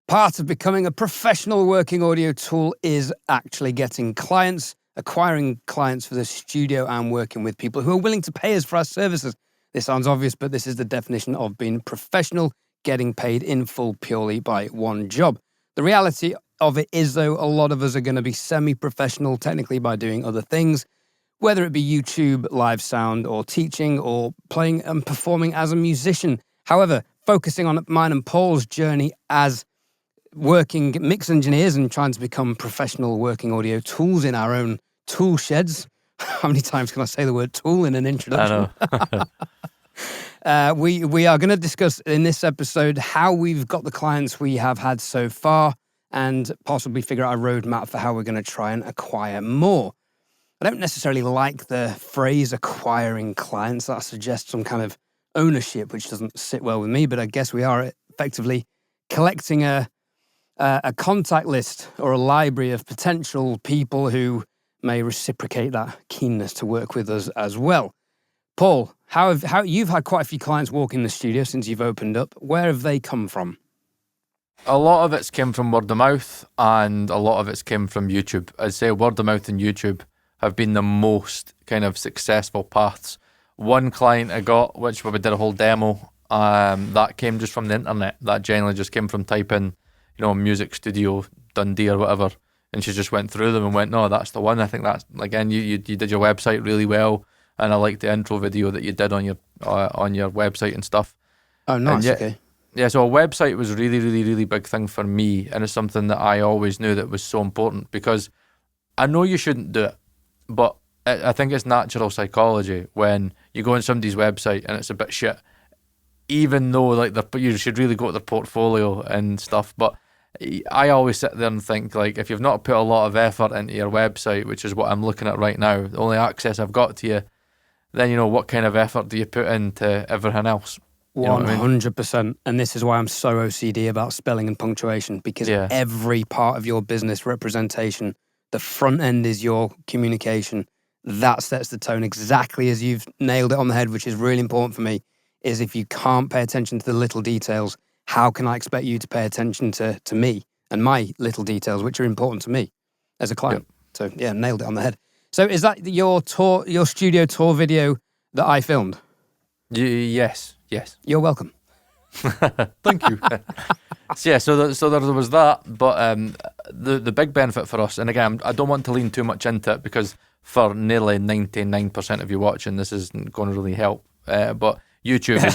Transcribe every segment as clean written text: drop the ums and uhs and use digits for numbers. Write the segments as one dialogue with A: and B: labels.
A: Part of becoming a professional working audio tool is actually getting clients, acquiring clients for the studio and working with people who are willing to pay us for our services. This sounds obvious, but this is the definition of being professional, getting paid in full purely by one job. The reality of it is, though, a lot of us are going to be semi-professional technically by doing other things, whether it be YouTube, live sound, or teaching, or playing and performing as a musician. However, focusing on mine and Paul's journey as working mix engineers and trying to become professional working audio tools in our own tool sheds. How many times can I say the word tool in an introduction?
B: I know.
A: We are going to discuss in this episode how we've got the clients we have had so far and possibly figure out a roadmap for how we're going to try and acquire more. I don't necessarily like the phrase acquiring clients. That suggests some kind of ownership, which doesn't sit well with me, but I guess we are effectively collecting a contact list or a library of potential people who may reciprocate that keenness to work with us as well. Paul, how you've had quite a few clients walk in the studio since you've opened up. Where have they come from?
B: A lot of it's came from word of mouth, and a lot of it's came from YouTube. I'd say word of mouth and YouTube have been the most kind of successful paths. One client I got, which we did a whole demo, that came just from the internet. That generally just came from typing, music studio Dundee or whatever, and she just went through them and went, no, that's the one. I think that's, again, you did your website really well, and I liked the intro video that you did on your website and stuff.
A: Oh, nice. Okay.
B: Yeah, so a website was a really, really, really big thing for me, and it's something that I always knew that was so important, because I know you shouldn't do it, but I think it's natural psychology when you go on somebody's website and it's a bit shit, even though you should really go to their portfolio and stuff. But I always sit there and think, if you've not put a lot of effort into your website, which is what I'm looking at right now, the only access I've got to you, then what kind of effort do you put into everything else?
A: 100%. And this is why I'm so OCD about spelling and punctuation, because every part of your business representation, the front end is your communication. That sets the tone exactly as you've nailed it on the head, which is really important for me, is if you can't pay attention to the little details, how can I expect you to pay attention to me and my little details, which are important to me as a client? Yep. So nailed it on the head. So is that your studio tour video that I filmed?
B: Yes.
A: You're welcome.
B: Thank you. So there was that, but the big benefit for us, and again, I don't want to lean too much into it, because for nearly 99% of you watching, this isn't going to really help. But YouTube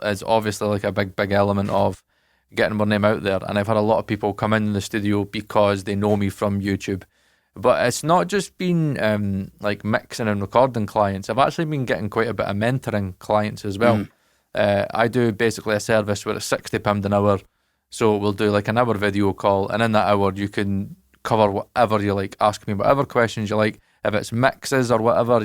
B: is obviously a big element of getting my name out there, and I've had a lot of people come in the studio because they know me from YouTube. But it's not just been mixing and recording clients. I've actually been getting quite a bit of mentoring clients as well. I do basically a service where it's £60 an hour. So we'll do an hour video call, and in that hour you can cover whatever you like. Ask me whatever questions you like. If it's mixes or whatever,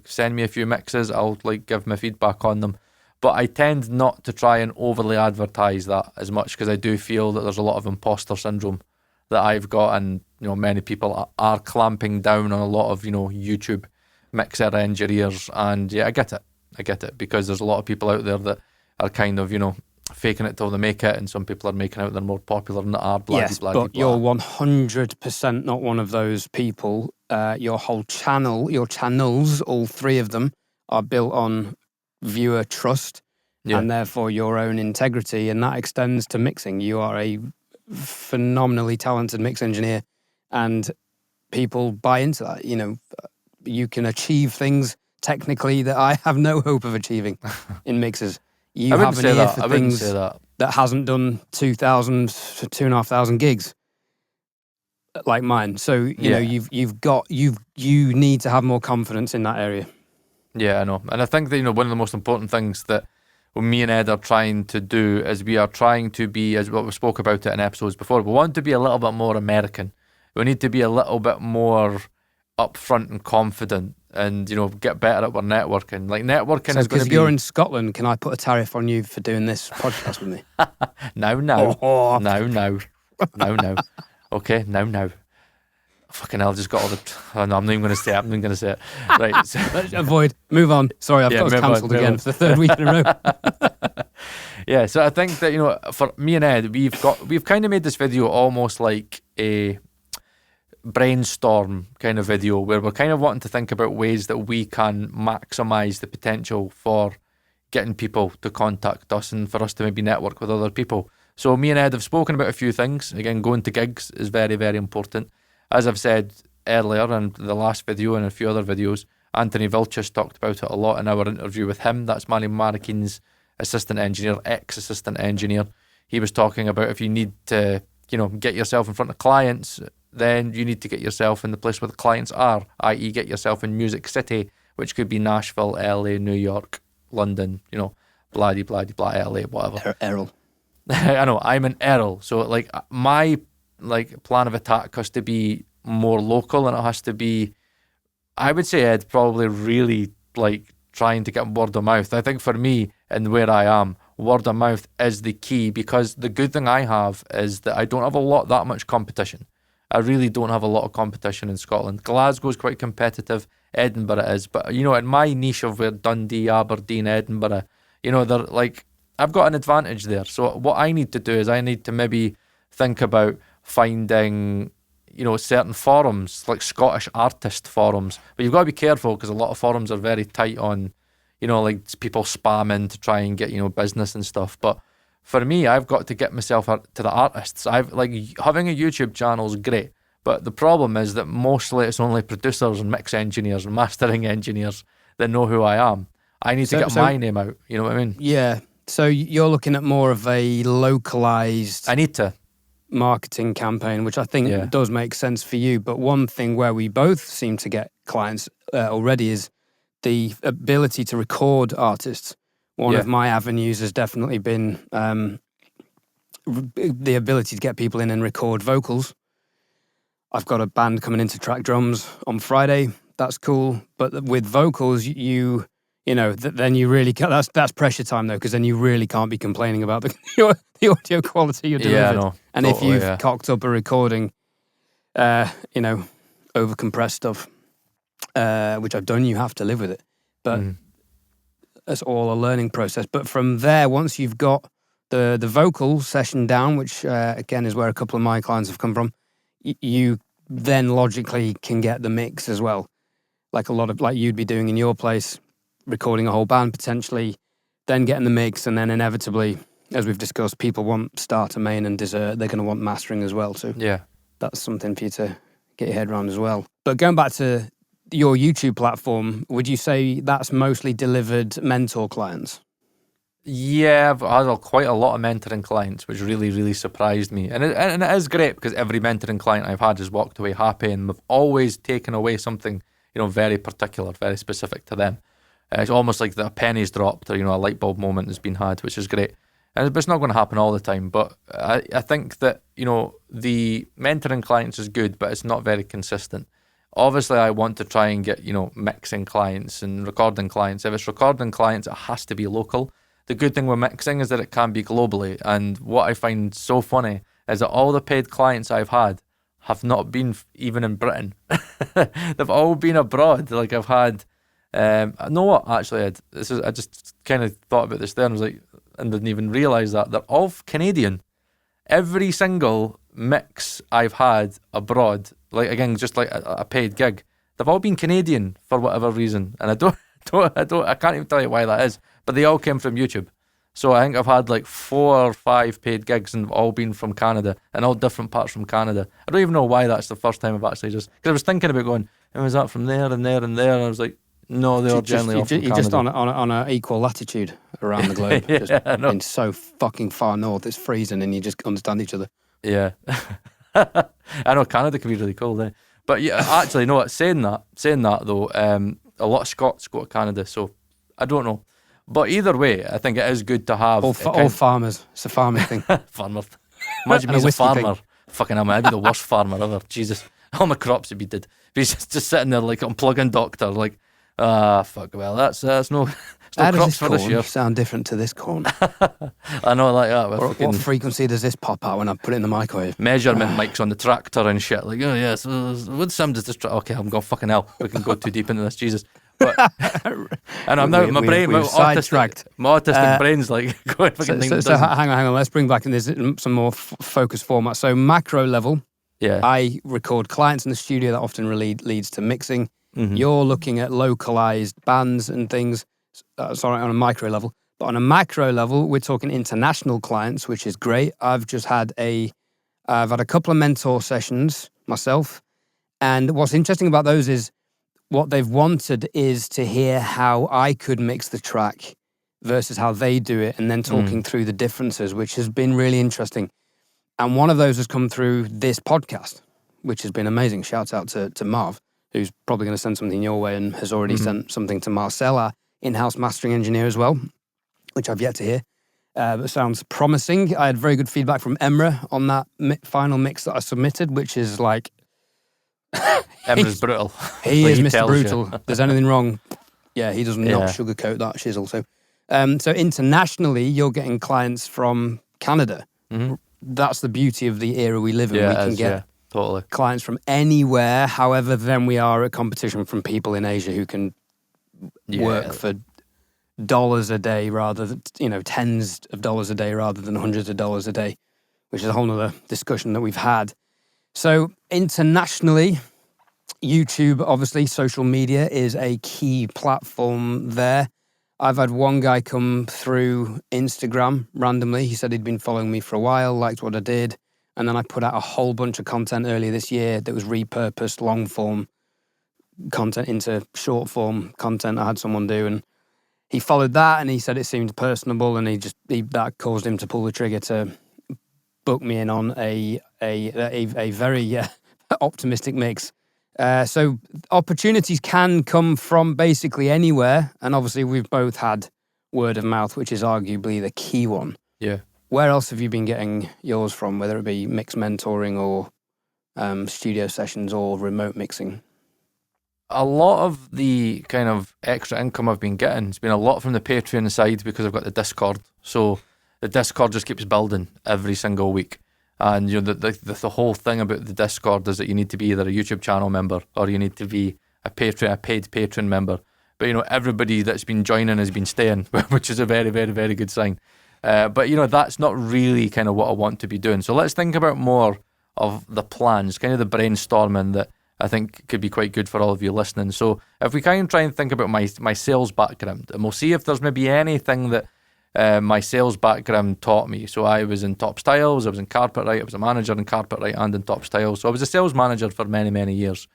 B: send me a few mixes. I'll give my feedback on them. But I tend not to try and overly advertise that as much, because I do feel that there's a lot of imposter syndrome that I've got, and many people are clamping down on a lot of YouTube mixer engineers, and I get it, because there's a lot of people out there that are kind of faking it till they make it, and some people are making out they're more popular than they are.
A: But you're 100% not one of those people. Your whole channel, your channels, all three of them, are built on viewer trust and therefore your own integrity, and that extends to mixing. You are a phenomenally talented mix engineer, and people buy into that. You can achieve things technically that I have no hope of achieving in mixes. You have an ear for things that hasn't done 2,000 to 2,500 gigs like mine. So you need to have more confidence in that area.
B: Yeah, I know. And I think that one of the most important things that me and Ed are trying to do is we are trying to be, as what we spoke about it in episodes before, we want to be a little bit more American. We need to be a little bit more upfront and confident, and get better at our networking. Networking is going to be...
A: Because if you're in Scotland, can I put a tariff on you for doing this podcast with me?
B: No. No. Okay, no. Fucking hell, just got all the... Oh, no, I'm not even going to say it. I'm not even going to say it. Right. So,
A: Let's avoid. Move on. Sorry, I've got us cancelled again for the third week in a row.
B: Yeah, so I think that, you know, for me and Ed, we've kind of made this video almost like a brainstorm kind of video where we're kind of wanting to think about ways that we can maximize the potential for getting people to contact us and for us to maybe network with other people. So me and Ed have spoken about a few things. Again, going to gigs is very, very important. As I've said earlier in the last video and a few other videos, Anthony Vilchis talked about it a lot in our interview with him. That's Manny Marikin's assistant engineer, ex-assistant engineer. He was talking about if you need to, you know, get yourself in front of clients, then you need to get yourself in the place where the clients are, i.e. get yourself in Music City, which could be Nashville, LA, New York, London, you know, blah, blah, blah, LA, whatever.
A: Errol.
B: I know, I'm an Errol. So, like, my plan of attack has to be more local, and it has to be, I would say, Ed, probably really, like, trying to get word of mouth. I think for me and where I am, word of mouth is the key, because the good thing I have is that I don't have that much competition. I really don't have a lot of competition in Scotland. Glasgow's quite competitive, Edinburgh is, but, you know, in my niche of where Dundee, Aberdeen, Edinburgh, you know, they're like, I've got an advantage there. So what I need to do is I need to maybe think about finding, you know, certain forums, like Scottish artist forums. But you've got to be careful, because a lot of forums are very tight on, you know, like people spamming to try and get, you know, business and stuff. But for me, I've got to get myself to the artists. Having a YouTube channel is great, but the problem is that mostly it's only producers and mix engineers and mastering engineers that know who I am. I need to get my name out. You know what I mean?
A: Yeah. So you're looking at more of a localized...
B: I need to.
A: ...marketing campaign, which I think does make sense for you. But one thing where we both seem to get clients already is the ability to record artists. One of my avenues has definitely been the ability to get people in and record vocals. I've got a band coming in to track drums on Friday. That's cool. But with vocals, you know, then you really can't, that's pressure time though, because then you really can't be complaining about the audio quality you're delivered.
B: Yeah, no,
A: and
B: totally,
A: if you've cocked up a recording, you know, over compressed stuff, which I've done, you have to live with it. But it's all a learning process. But from there, once you've got the vocal session down, which again is where a couple of my clients have come from, you then logically can get the mix as well. Like you'd be doing in your place, recording a whole band potentially, then getting the mix, and then inevitably, as we've discussed, people want starter, main, and dessert. They're going to want mastering as well. So that's something for you to get your head around as well. But going back to your YouTube platform, would you say that's mostly delivered mentor clients?
B: Yeah, I've had quite a lot of mentoring clients, which really, really surprised me. And it is great, because every mentoring client I've had has walked away happy, and we've always taken away something, you know, very particular, very specific to them. It's almost like a penny's dropped, or, you know, a light bulb moment has been had, which is great. But it's not going to happen all the time. But I think that, you know, the mentoring clients is good, but it's not very consistent. Obviously, I want to try and get, you know, mixing clients and recording clients. If it's recording clients, it has to be local. The good thing with mixing is that it can be globally. And what I find so funny is that all the paid clients I've had have not been even in Britain. They've all been abroad. Like I've had, know what, actually, Ed, I just kind of thought about this there and was like, and didn't even realise that. They're all Canadian. Every single mix I've had abroad, like again, just like a paid gig, they've all been Canadian for whatever reason. And I can't even tell you why that is, but they all came from YouTube. So I think I've had like 4 or 5 paid gigs, and they've all been from Canada, and all different parts from Canada. I don't even know why that's the first time I've actually because I was thinking about going, and was that from there and there and there? And I was like, no, they're generally all from Canada.
A: You're just on an equal latitude around the globe. In so fucking far north, it's freezing, and you just understand each other.
B: Yeah. I know Canada can be really cold, eh? But yeah, actually, no, saying that though, a lot of Scots go to Canada, so I don't know. But either way, I think it is good to have...
A: All farmers. It's a farming thing.
B: Farmer. Imagine me as a farmer. Thing. Fucking hell, man, I'd be the worst farmer ever. Jesus. All my crops would be dead. He's just sitting there like unplugging doctor, like, fuck, well, that's no still
A: How does
B: crops
A: this
B: for this
A: corn
B: year.
A: sound different to this corn?
B: I know, like that.
A: What frequency does this pop out when I put it in the microwave?
B: Measurement mics on the tractor and shit. Like, oh yeah, so what sound does this okay, I'm going fucking hell. We can go too deep into this, Jesus. But and I'm now my autistic brain's like going fucking
A: so hang on. Let's bring back in this some more focused format. So macro level.
B: Yeah.
A: I record clients in the studio. That often leads to mixing.
B: Mm-hmm.
A: You're looking at localized bands and things. Sorry, on a micro level. But on a macro level, we're talking international clients, which is great. I've had a couple of mentor sessions myself. And what's interesting about those is what they've wanted is to hear how I could mix the track versus how they do it, and then talking through the differences, which has been really interesting. And one of those has come through this podcast, which has been amazing. Shout out to Marv, who's probably going to send something your way and has already sent something to Marcel, our in-house mastering engineer as well, which I've yet to hear. But sounds promising. I had very good feedback from Emra on that final mix that I submitted, which is like...
B: Emra's brutal.
A: He
B: like
A: is
B: he
A: Mr. Brutal.
B: You.
A: If there's anything wrong, he does not sugarcoat that shizzle. So internationally, you're getting clients from Canada. Mm-hmm. That's the beauty of the era we live in. We can get
B: totally
A: clients from anywhere. However, then we are at competition from people in Asia who can work for dollars a day rather than, tens of dollars a day rather than hundreds of dollars a day, which is a whole other discussion that we've had. So internationally, YouTube, obviously, social media is a key platform there. I've had one guy come through Instagram randomly. He said he'd been following me for a while, liked what I did. And then I put out a whole bunch of content earlier this year that was repurposed long form content into short form content I had someone do. And he followed that and he said it seemed personable, and that caused him to pull the trigger to book me in on a very optimistic mix. So opportunities can come from basically anywhere, and obviously we've both had word of mouth, which is arguably the key one.
B: Yeah.
A: Where else have you been getting yours from, whether it be mix mentoring or studio sessions or remote mixing?
B: A lot of the kind of extra income I've been getting has been a lot from the Patreon side, because I've got the Discord. So the Discord just keeps building every single week. And the whole thing about the Discord is that you need to be either a YouTube channel member or you need to be a paid Patreon member. But everybody that's been joining has been staying, which is a very, very, very good sign. But that's not really kind of what I want to be doing. So let's think about more of the plans, kind of the brainstorming that I think could be quite good for all of you listening. So if we can try and think about my sales background, and we'll see if there's maybe anything that my sales background taught me. So I was in Top Styles, I was in Carpetwright, I was a manager in Carpetwright and in Top Styles. So I was a sales manager for many, many years.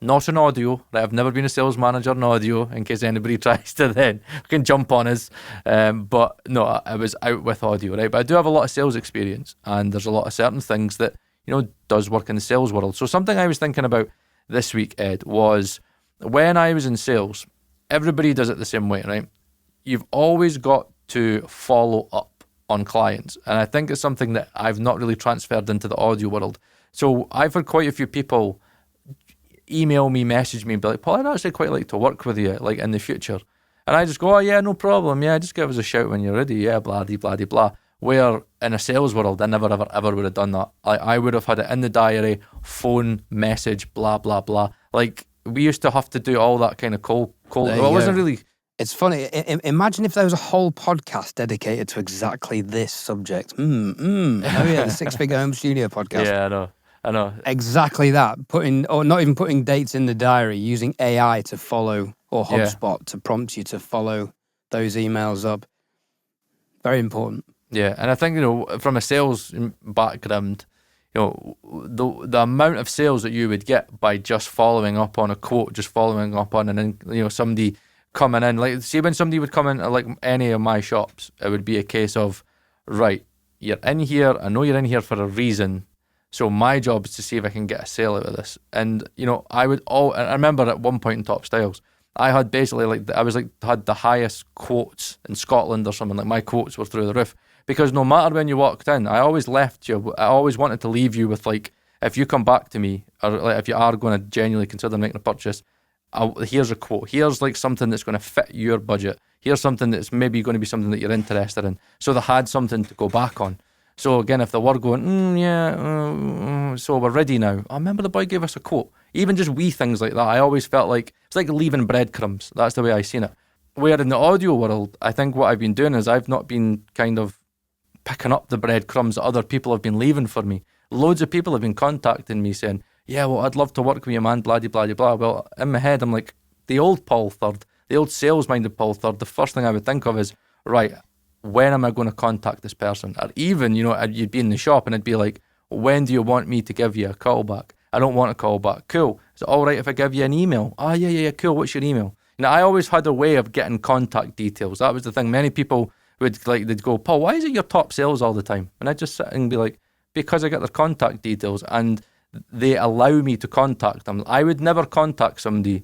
B: Not in audio, right? I've never been a sales manager in audio, in case anybody tries to then can jump on us. But no, I was out with audio, right? But I do have a lot of sales experience, and there's a lot of certain things that, does work in the sales world. So something I was thinking about this week, Ed, was when I was in sales, everybody does it the same way, right? You've always got to follow up on clients. And I think it's something that I've not really transferred into the audio world. So I've had quite a few people email me, message me, and be like, Paul, I'd actually quite like to work with you, like in the future. And I just go, oh yeah, no problem. Yeah, just give us a shout when you're ready. Yeah, blah, blah, blah, blah. Where in a sales world, I never, ever would have done that. I would have had it in the diary, phone, message, blah, blah, blah. Like, we used to have to do all that kind of cold. Well, it wasn't really...
A: It's funny. Imagine if there was a whole podcast dedicated to exactly this subject. Oh yeah, the Six Figure Home Studio podcast.
B: Yeah, I know.
A: Exactly that. Not even putting dates in the diary, using AI to follow, or HubSpot to prompt you to follow those emails up. Very important.
B: Yeah, and I think, from a sales background, the amount of sales that you would get by just following up on a quote, just following up on somebody coming in, like, see, when somebody would come in like any of my shops, it would be a case of, right, you're in here, I know you're in here for a reason, so my job is to see if I can get a sale out of this. And I remember at one point in Top Styles, I had basically had the highest quotes in Scotland or something. Like, my quotes were through the roof, because no matter when you walked in, I always wanted to leave you with, like, if you come back to me, or like if you are going to genuinely consider making a purchase, here's a quote. Here's like something that's going to fit your budget. Here's something that's maybe going to be something that you're interested in. So they had something to go back on. So again, if they were going, so we're ready now. I remember the boy gave us a quote. Even just wee things like that, I always felt like it's like leaving breadcrumbs. That's the way I seen it. Where in the audio world, I think what I've been doing is I've not been kind of picking up the breadcrumbs that other people have been leaving for me. Loads of people have been contacting me saying, yeah, well, I'd love to work with you, man, blah, blah, blah, blah. Well, in my head, I'm like, the old Paul Third, the old sales-minded Paul Third, the first thing I would think of is, right, when am I going to contact this person? Or even, you'd be in the shop and it'd be like, when do you want me to give you a call back? I don't want a call back. Cool. Is it all right if I give you an email? Oh, yeah, cool. What's your email? I always had a way of getting contact details. That was the thing. Many people they'd go, Paul, why is it your top sales all the time? And I'd just sit and be like, because I get their contact details and they allow me to contact them. I would never contact somebody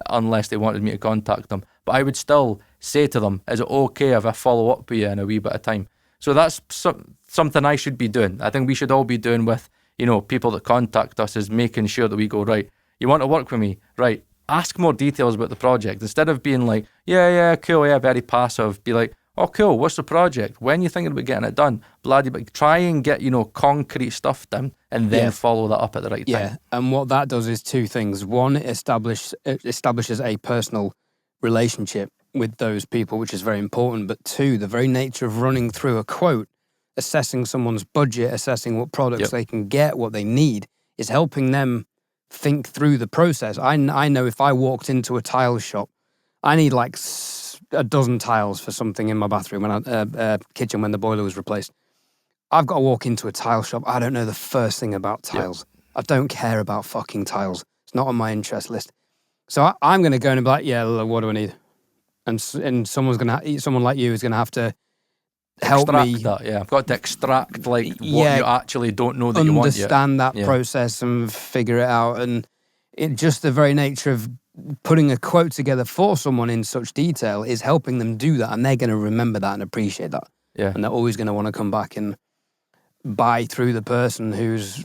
B: unless they wanted me to contact them. But I would still say to them, is it okay if I follow up with you in a wee bit of time? So that's something I should be doing. I think we should all be doing with, people that contact us, is making sure that we go, right, you want to work with me? Right, ask more details about the project. Instead of being like, yeah, cool, yeah, very passive, be like, oh, cool, what's the project? When are you thinking about getting it done? Bloody, but try and get, concrete stuff done and then follow that up at the right time.
A: Yeah, and what that does is two things. One, it establishes a personal relationship with those people, which is very important. But two, the very nature of running through a quote, assessing someone's budget, assessing what products they can get, what they need, is helping them think through the process. I know if I walked into a tile shop, I need like a dozen tiles for something in my bathroom and kitchen when the boiler was replaced. I've got to walk into a tile shop. I don't know the first thing about tiles. I don't care about fucking tiles. It's not on my interest list. So I'm going to go and be like, yeah, look, what do I need? And someone like you is going to have to help
B: extract
A: me.
B: That, yeah. I've got to extract what you actually don't know that you want yet.
A: Understand that process and figure it out. And just the very nature of putting a quote together for someone in such detail is helping them do that, and they're going to remember that and appreciate that.
B: Yeah.
A: And they're always going to want to come back and buy through the person who's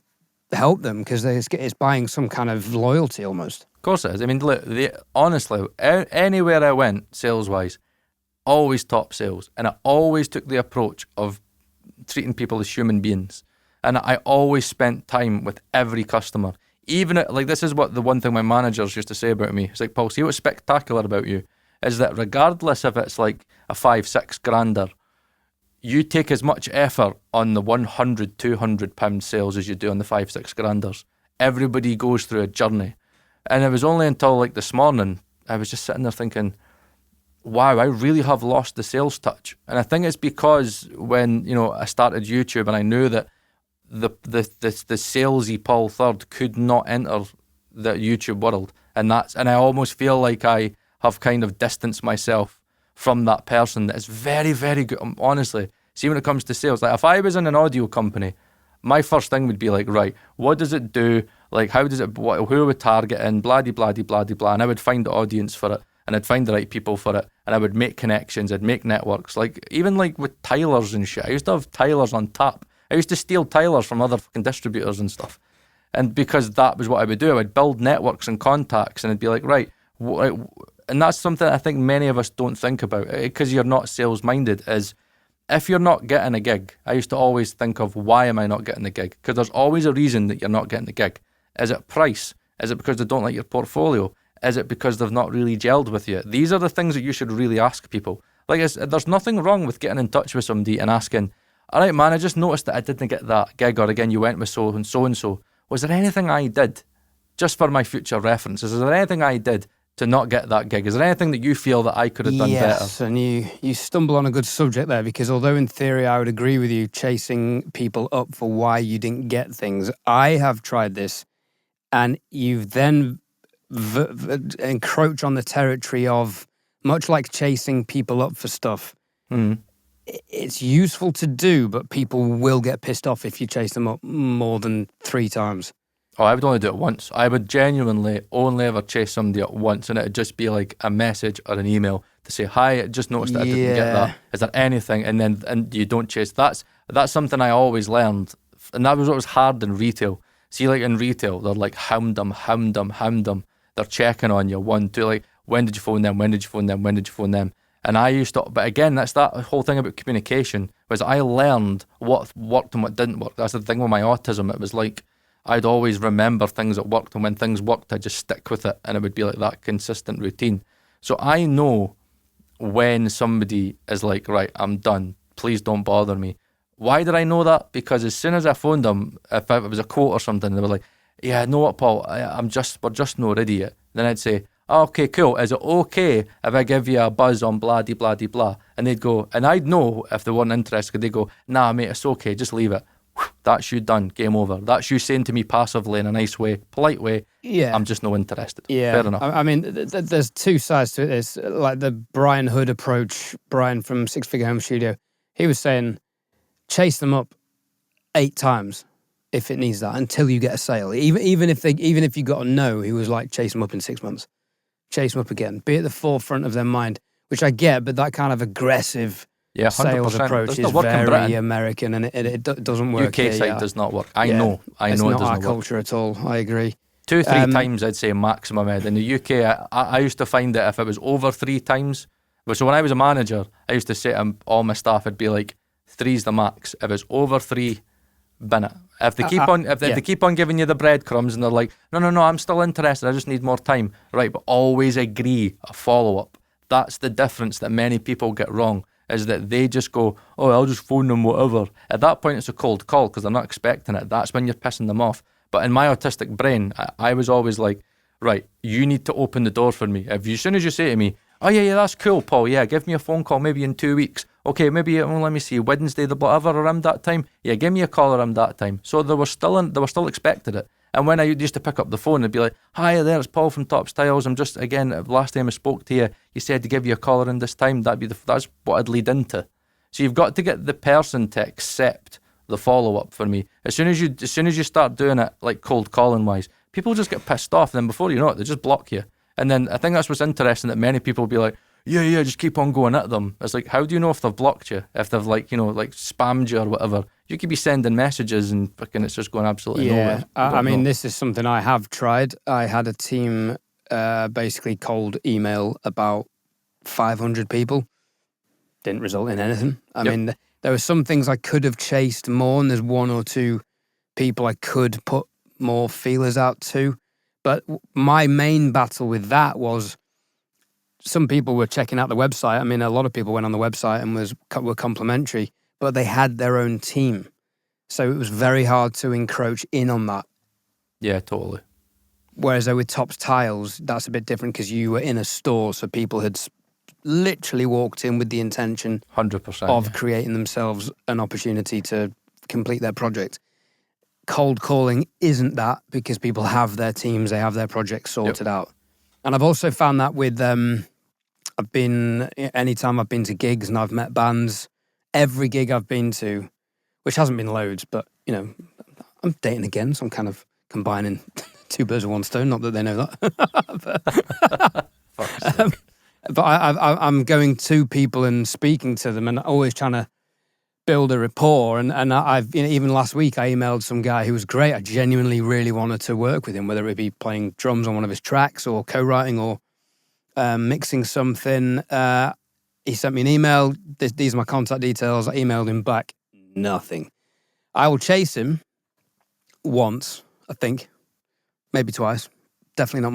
A: helped them, because it's buying some kind of loyalty almost.
B: Of course it is. I mean, look, honestly, anywhere I went sales-wise, always top sales. And I always took the approach of treating people as human beings. And I always spent time with every customer. Even this is what the one thing my managers used to say about me. It's like, Paul, see what's spectacular about you is that regardless if it's like a 5-6 grander, you take as much effort on the 100, 200 pound sales as you do on the 5-6 granders. Everybody goes through a journey. And it was only until like this morning, I was just sitting there thinking, wow, I really have lost the sales touch. And I think it's because when, I started YouTube and I knew that the salesy Paul Third could not enter the YouTube world. And I almost feel like I have kind of distanced myself from that person that is very, very good. Honestly, see, when it comes to sales, like if I was in an audio company, my first thing would be like, right, what does it do? Like, how does it, who are we targeting? Blah, blah, blah, blah, blah. And I would find the audience for it, and I'd find the right people for it, and I would make connections, I'd make networks. Like, even like with tilers and shit, I used to have tilers on tap. I used to steal tilers from other fucking distributors and stuff. And because that was what I would do, I would build networks and contacts, and I'd be like, right, and that's something I think many of us don't think about, because you're not sales-minded, is if you're not getting a gig, I used to always think of, why am I not getting the gig? Because there's always a reason that you're not getting the gig. Is it price? Is it because they don't like your portfolio? Is it because they've not really gelled with you? These are the things that you should really ask people. Like, there's nothing wrong with getting in touch with somebody and asking, all right, man, I just noticed that I didn't get that gig, or again, you went with so-and-so. Was there anything I did, just for my future references, is there anything I did to not get that gig? Is there anything that you feel that I could have done better?
A: Yes, and you stumble on a good subject there, because although in theory I would agree with you chasing people up for why you didn't get things, I have tried this, and you've then encroach on the territory of, much like chasing people up for stuff, it's useful to do, but people will get pissed off if you chase them up more than 3 times.
B: Oh, I would only do it once. I would genuinely only ever chase somebody up once, and it would just be like a message or an email to say, hi, I just noticed that I didn't get that. Is there anything? And you don't chase. That's something I always learned, and that was what was hard in retail. See, like in retail, they're like hound them. they're checking on you, 1, 2, like, when did you phone them? When did you phone them? When did you phone them? And I used to, but again, that's that whole thing about communication, was I learned what worked and what didn't work. That's the thing with my autism. It was like, I'd always remember things that worked, and when things worked, I'd just stick with it, and it would be like that consistent routine. So I know when somebody is like, right, I'm done, please don't bother me. Why did I know that? Because as soon as I phoned them, if it was a quote or something, they were like, yeah, know what, Paul, we're just not ready yet. Then I'd say, oh, okay, cool. Is it okay if I give you a buzz on blah, de blah, de blah? And they'd go, and I'd know if they weren't interested, they'd go, nah, mate, it's okay, just leave it. That's you done, game over. That's you saying to me passively in a nice way, polite way,
A: Yeah.
B: I'm just not interested.
A: Yeah.
B: Fair enough.
A: I mean, there's two sides to it. There's like the Brian Hood approach, Brian from Six Figure Home Studio. He was saying, chase them up 8 times if it needs that until you get a sale. Even if you got a no, he was like, chase them up in 6 months. Chase them up again. Be at the forefront of their mind, which I get, but that kind of aggressive sales approach is very American, and it doesn't work.
B: UK side does not work. I know it doesn't work.
A: It's not our culture at all. I agree.
B: 2, 3 times I'd say maximum. In the UK, I used to find that if it was over 3 times, so when I was a manager, I used to say to all my staff, I'd be like, 3's the max. If it's over 3, bin it. If they keep on giving you the breadcrumbs and they're like, no, I'm still interested, I just need more time. Right, but always agree a follow-up. That's the difference that many people get wrong, is that they just go, oh, I'll just phone them, whatever. At that point, it's a cold call because they're not expecting it. That's when you're pissing them off. But in my autistic brain, I was always like, right, you need to open the door for me. As soon as you say to me, oh, yeah, that's cool, Paul, yeah, give me a phone call maybe in 2 weeks. Okay, maybe, let me see, Wednesday, the whatever, around that time. Yeah, give me a call around that time. So they were still expected it. And when I used to pick up the phone, it'd be like, hi there, it's Paul from Top Styles. I'm just, again, last time I spoke to you, you said to give you a call around this time. That's what I'd lead into. So you've got to get the person to accept the follow-up for me. As soon as you start doing it, like cold calling wise, people just get pissed off. And then before you know it, they just block you. And then I think that's what's interesting, that many people will be like, yeah, just keep on going at them. It's like, how do you know if they've blocked you? If they've spammed you or whatever? You could be sending messages and fucking it's just going absolutely nowhere.
A: I mean, this is something I have tried. I had a team basically cold email about 500 people. Didn't result in anything. I mean, there were some things I could have chased more, and there's 1 or 2 people I could put more feelers out to. But my main battle with that was, some people were checking out the website. I mean, a lot of people went on the website and were complimentary, but they had their own team. So it was very hard to encroach in on that.
B: Yeah, totally.
A: Whereas with Topps Tiles, that's a bit different because you were in a store, so people had literally walked in with the intention
B: 100%
A: of creating themselves an opportunity to complete their project. Cold calling isn't that, because people have their teams, they have their projects sorted out. And I've also found that with, anytime I've been to gigs and I've met bands, every gig I've been to, which hasn't been loads, but, I'm dating again, so I'm kind of combining 2 birds with 1 stone, not that they know that. But I'm going to people and speaking to them and always trying to build a rapport. And I've, even last week, I emailed some guy who was great. I genuinely really wanted to work with him, whether it be playing drums on one of his tracks or co-writing or mixing something. He sent me an email. These are my contact details. I emailed him back. Nothing. I will chase him once, I think. Maybe twice. Definitely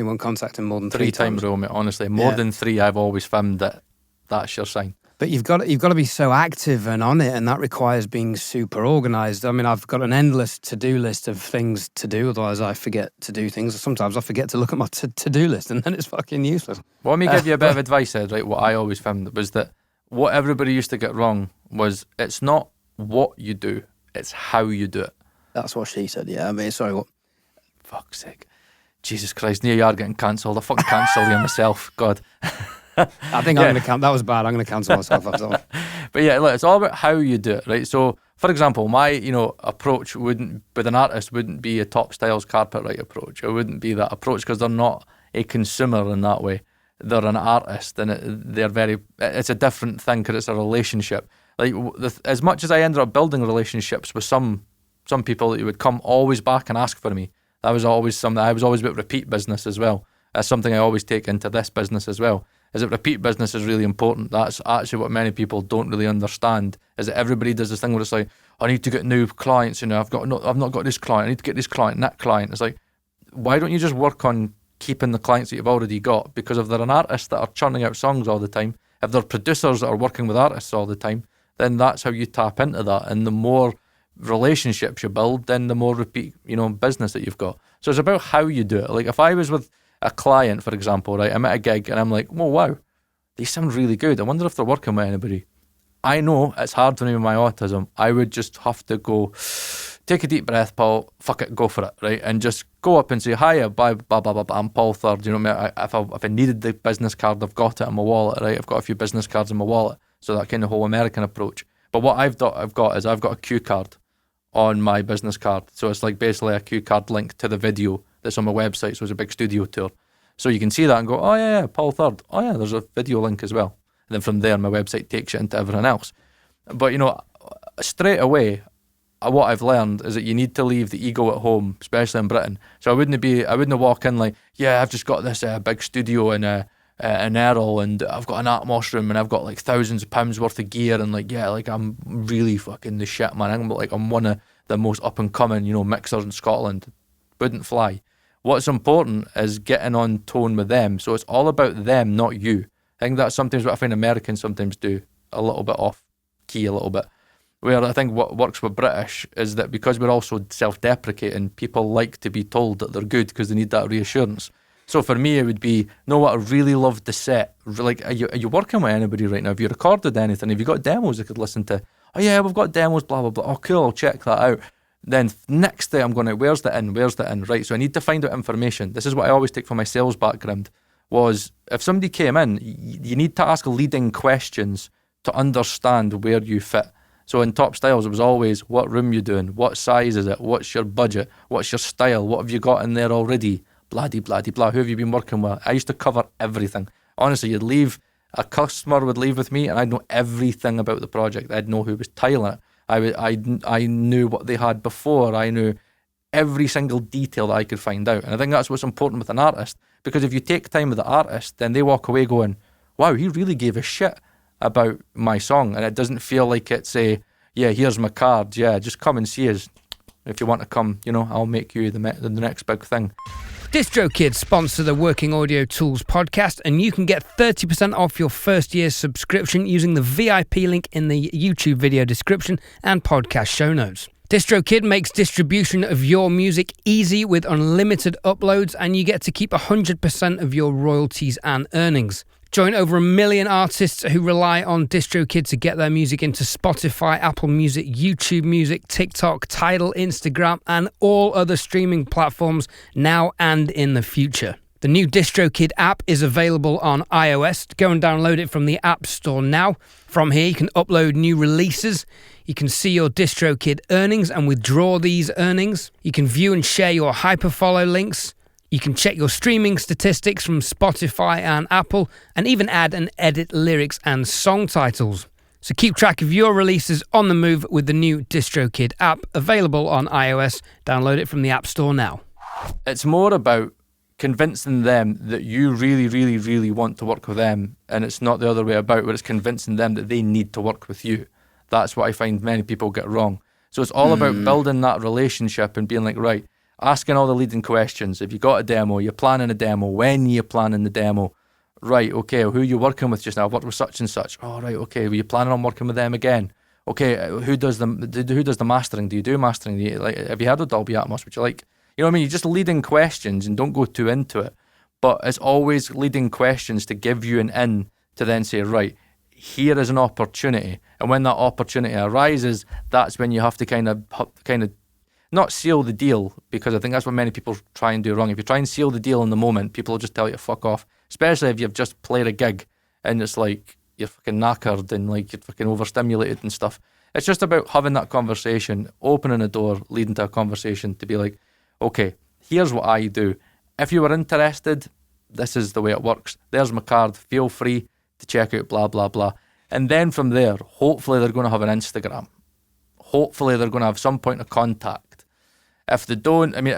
A: won't contact him more than 3 times.
B: Rule, mate, honestly. More than 3, I've always found that's your sign.
A: But you've got to be so active and on it, and that requires being super organised. I mean, I've got an endless to-do list of things to do, otherwise I forget to do things. Sometimes I forget to look at my to-do list, and then it's fucking useless.
B: Well, let me give you a bit of advice, Ed, right? What I always found was that what everybody used to get wrong was, it's not what you do, it's how you do it.
A: That's what she said, yeah. I mean, sorry, what?
B: Fuck's sake. Jesus Christ, near you are getting cancelled. I fucking cancelled you myself, God.
A: I think I'm going to cancel. That was bad. I'm going to cancel myself after that.
B: But yeah, look, it's all about how you do it, right? So, for example, my approach with an artist wouldn't be a Top Styles Carpet approach. It wouldn't be that approach, because they're not a consumer in that way. They're an artist, and it's a different thing, because it's a relationship. Like, as much as I ended up building relationships with some people that would come always back and ask for me, That was always something. I was always about repeat business as well. That's something I always take into this business as well. Is that repeat business is really important. That's actually what many people don't really understand. Is that everybody does this thing where it's like, I need to get new clients. I've not got this client. I need to get this client and that client. It's like, why don't you just work on keeping the clients that you've already got? Because if they're an artist that are churning out songs all the time, if they're producers that are working with artists all the time, then that's how you tap into that. And the more relationships you build, then the more repeat, business that you've got. So it's about how you do it. Like if I was with a client, for example, right, I'm at a gig and I'm like, oh wow, they sound really good. I wonder if they're working with anybody. I know it's hard for me with my autism. I would just have to go, take a deep breath, Paul, fuck it, go for it, right? And just go up and say, hiya, blah, blah, blah, blah, I'm Paul Thorne. You know what I mean? If I needed the business card, I've got it in my wallet, right? I've got a few business cards in my wallet. So that kind of whole American approach. But what I've got a cue card on my business card. So it's like basically a cue card link to the video that's on my website. So it's a big studio tour. So you can see that and go, oh yeah, Paul Thorne. Oh yeah, there's a video link as well. And then from there, my website takes you into everything else. But straight away, what I've learned is that you need to leave the ego at home, especially in Britain. So I wouldn't walk in like, yeah, I've just got this big studio in Errol, and I've got an Atmos room, and I've got like thousands of pounds worth of gear, and like, yeah, like I'm really fucking the shit, man. I'm one of the most up and coming, mixers in Scotland. Wouldn't fly. What's important is getting on tone with them. So it's all about them, not you. I think that's sometimes what I find Americans sometimes do, a little bit off key, a little bit. Where I think what works with British is that because we're also self-deprecating, people like to be told that they're good because they need that reassurance. So for me, it would be, know what, I really love the set. Like, are you working with anybody right now? Have you recorded anything? Have you got demos I could listen to? Oh yeah, we've got demos, blah, blah, blah. Oh cool, I'll check that out. Then next day I'm going to, where's the in? Right, so I need to find out information. This is what I always take from my sales background, was if somebody came in, you need to ask leading questions to understand where you fit. So in Top Styles, it was always, what room you doing? What size is it? What's your budget? What's your style? What have you got in there already? Blah. Who have you been working with? I used to cover everything. Honestly, a customer would leave with me and I'd know everything about the project. I'd know who was tiling it. I knew what they had before. I knew every single detail that I could find out. And I think that's what's important with an artist, because if you take time with the artist, then they walk away going, wow, he really gave a shit about my song. And it doesn't feel like it's yeah, here's my card. Yeah, just come and see us. If you want to come, I'll make you the next big thing.
A: DistroKid sponsor the Working Audio Tools podcast, and you can get 30% off your first year's subscription using the VIP link in the YouTube video description and podcast show notes. DistroKid makes distribution of your music easy with unlimited uploads, and you get to keep 100% of your royalties and earnings. Join over 1 million artists who rely on DistroKid to get their music into Spotify, Apple Music, YouTube Music, TikTok, Tidal, Instagram, and all other streaming platforms now and in the future. The new DistroKid app is available on iOS. Go and download it from the App Store now. From here, you can upload new releases. You can see your DistroKid earnings and withdraw these earnings. You can view and share your hyperfollow links. You can check your streaming statistics from Spotify and Apple, and even add and edit lyrics and song titles. So keep track of your releases on the move with the new DistroKid app, available on iOS. Download it from the App Store now.
B: It's more about convincing them that you really, really, really want to work with them, and it's not the other way about, where it's convincing them that they need to work with you. That's what I find many people get wrong. So it's all about building that relationship and being like, right, asking all the leading questions. If you got a demo, you're planning a demo, when you're planning the demo, right, okay, who are you working with just now? I've worked with such and such. Oh, right, okay, were you planning on working with them again? Okay, who does the mastering? Do you do mastering? Have you heard of Dolby Atmos? Which you like? You know what I mean? You're just leading questions and don't go too into it. But it's always leading questions to give you an in to then say, right, here is an opportunity. And when that opportunity arises, that's when you have to kind of not seal the deal, because I think that's what many people try and do wrong. If you try and seal the deal in the moment, people will just tell you to fuck off, especially if you've just played a gig and it's like you're fucking knackered and like you're fucking overstimulated and stuff. It's just about having that conversation, opening a door, leading to a conversation to be like, okay, here's what I do. If you were interested, this is the way it works. There's my card. Feel free to check out blah, blah, blah. And then from there, hopefully they're going to have an Instagram. Hopefully they're going to have some point of contact. If they don't, I mean,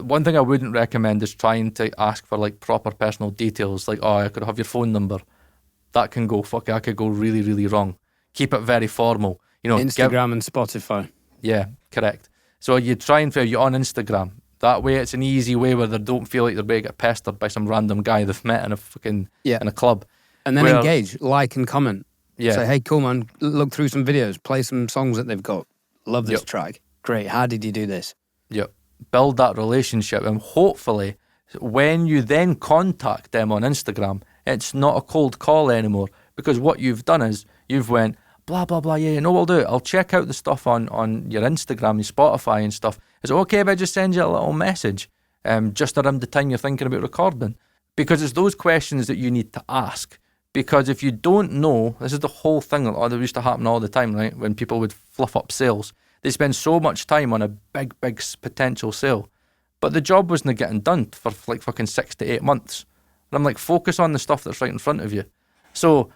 B: one thing I wouldn't recommend is trying to ask for like proper personal details, like, oh, I could have your phone number. That can go, that could go really, really wrong. Keep it very formal.
A: Instagram and Spotify.
B: Yeah, correct. So you try and feel you're on Instagram. That way it's an easy way where they don't feel like they're going to get pestered by some random guy they've met in a club.
A: And then engage, like and comment.
B: Yeah.
A: Say, hey, cool, man, look through some videos, play some songs that they've got. Love this track. Great. How did you do this?
B: Yep. Build that relationship. And hopefully, when you then contact them on Instagram, it's not a cold call anymore. Because what you've done is you've went, blah, blah, blah, yeah, you know what I'll do? I'll check out the stuff on your Instagram, your Spotify and stuff. Is it okay if I just send you a little message just around the time you're thinking about recording? Because it's those questions that you need to ask. Because if you don't know, this is the whole thing that used to happen all the time, right? When people would fluff up sales. They spend so much time on a big, big potential sale. But the job wasn't getting done for like fucking 6 to 8 months. And I'm like, focus on the stuff that's right in front of you. So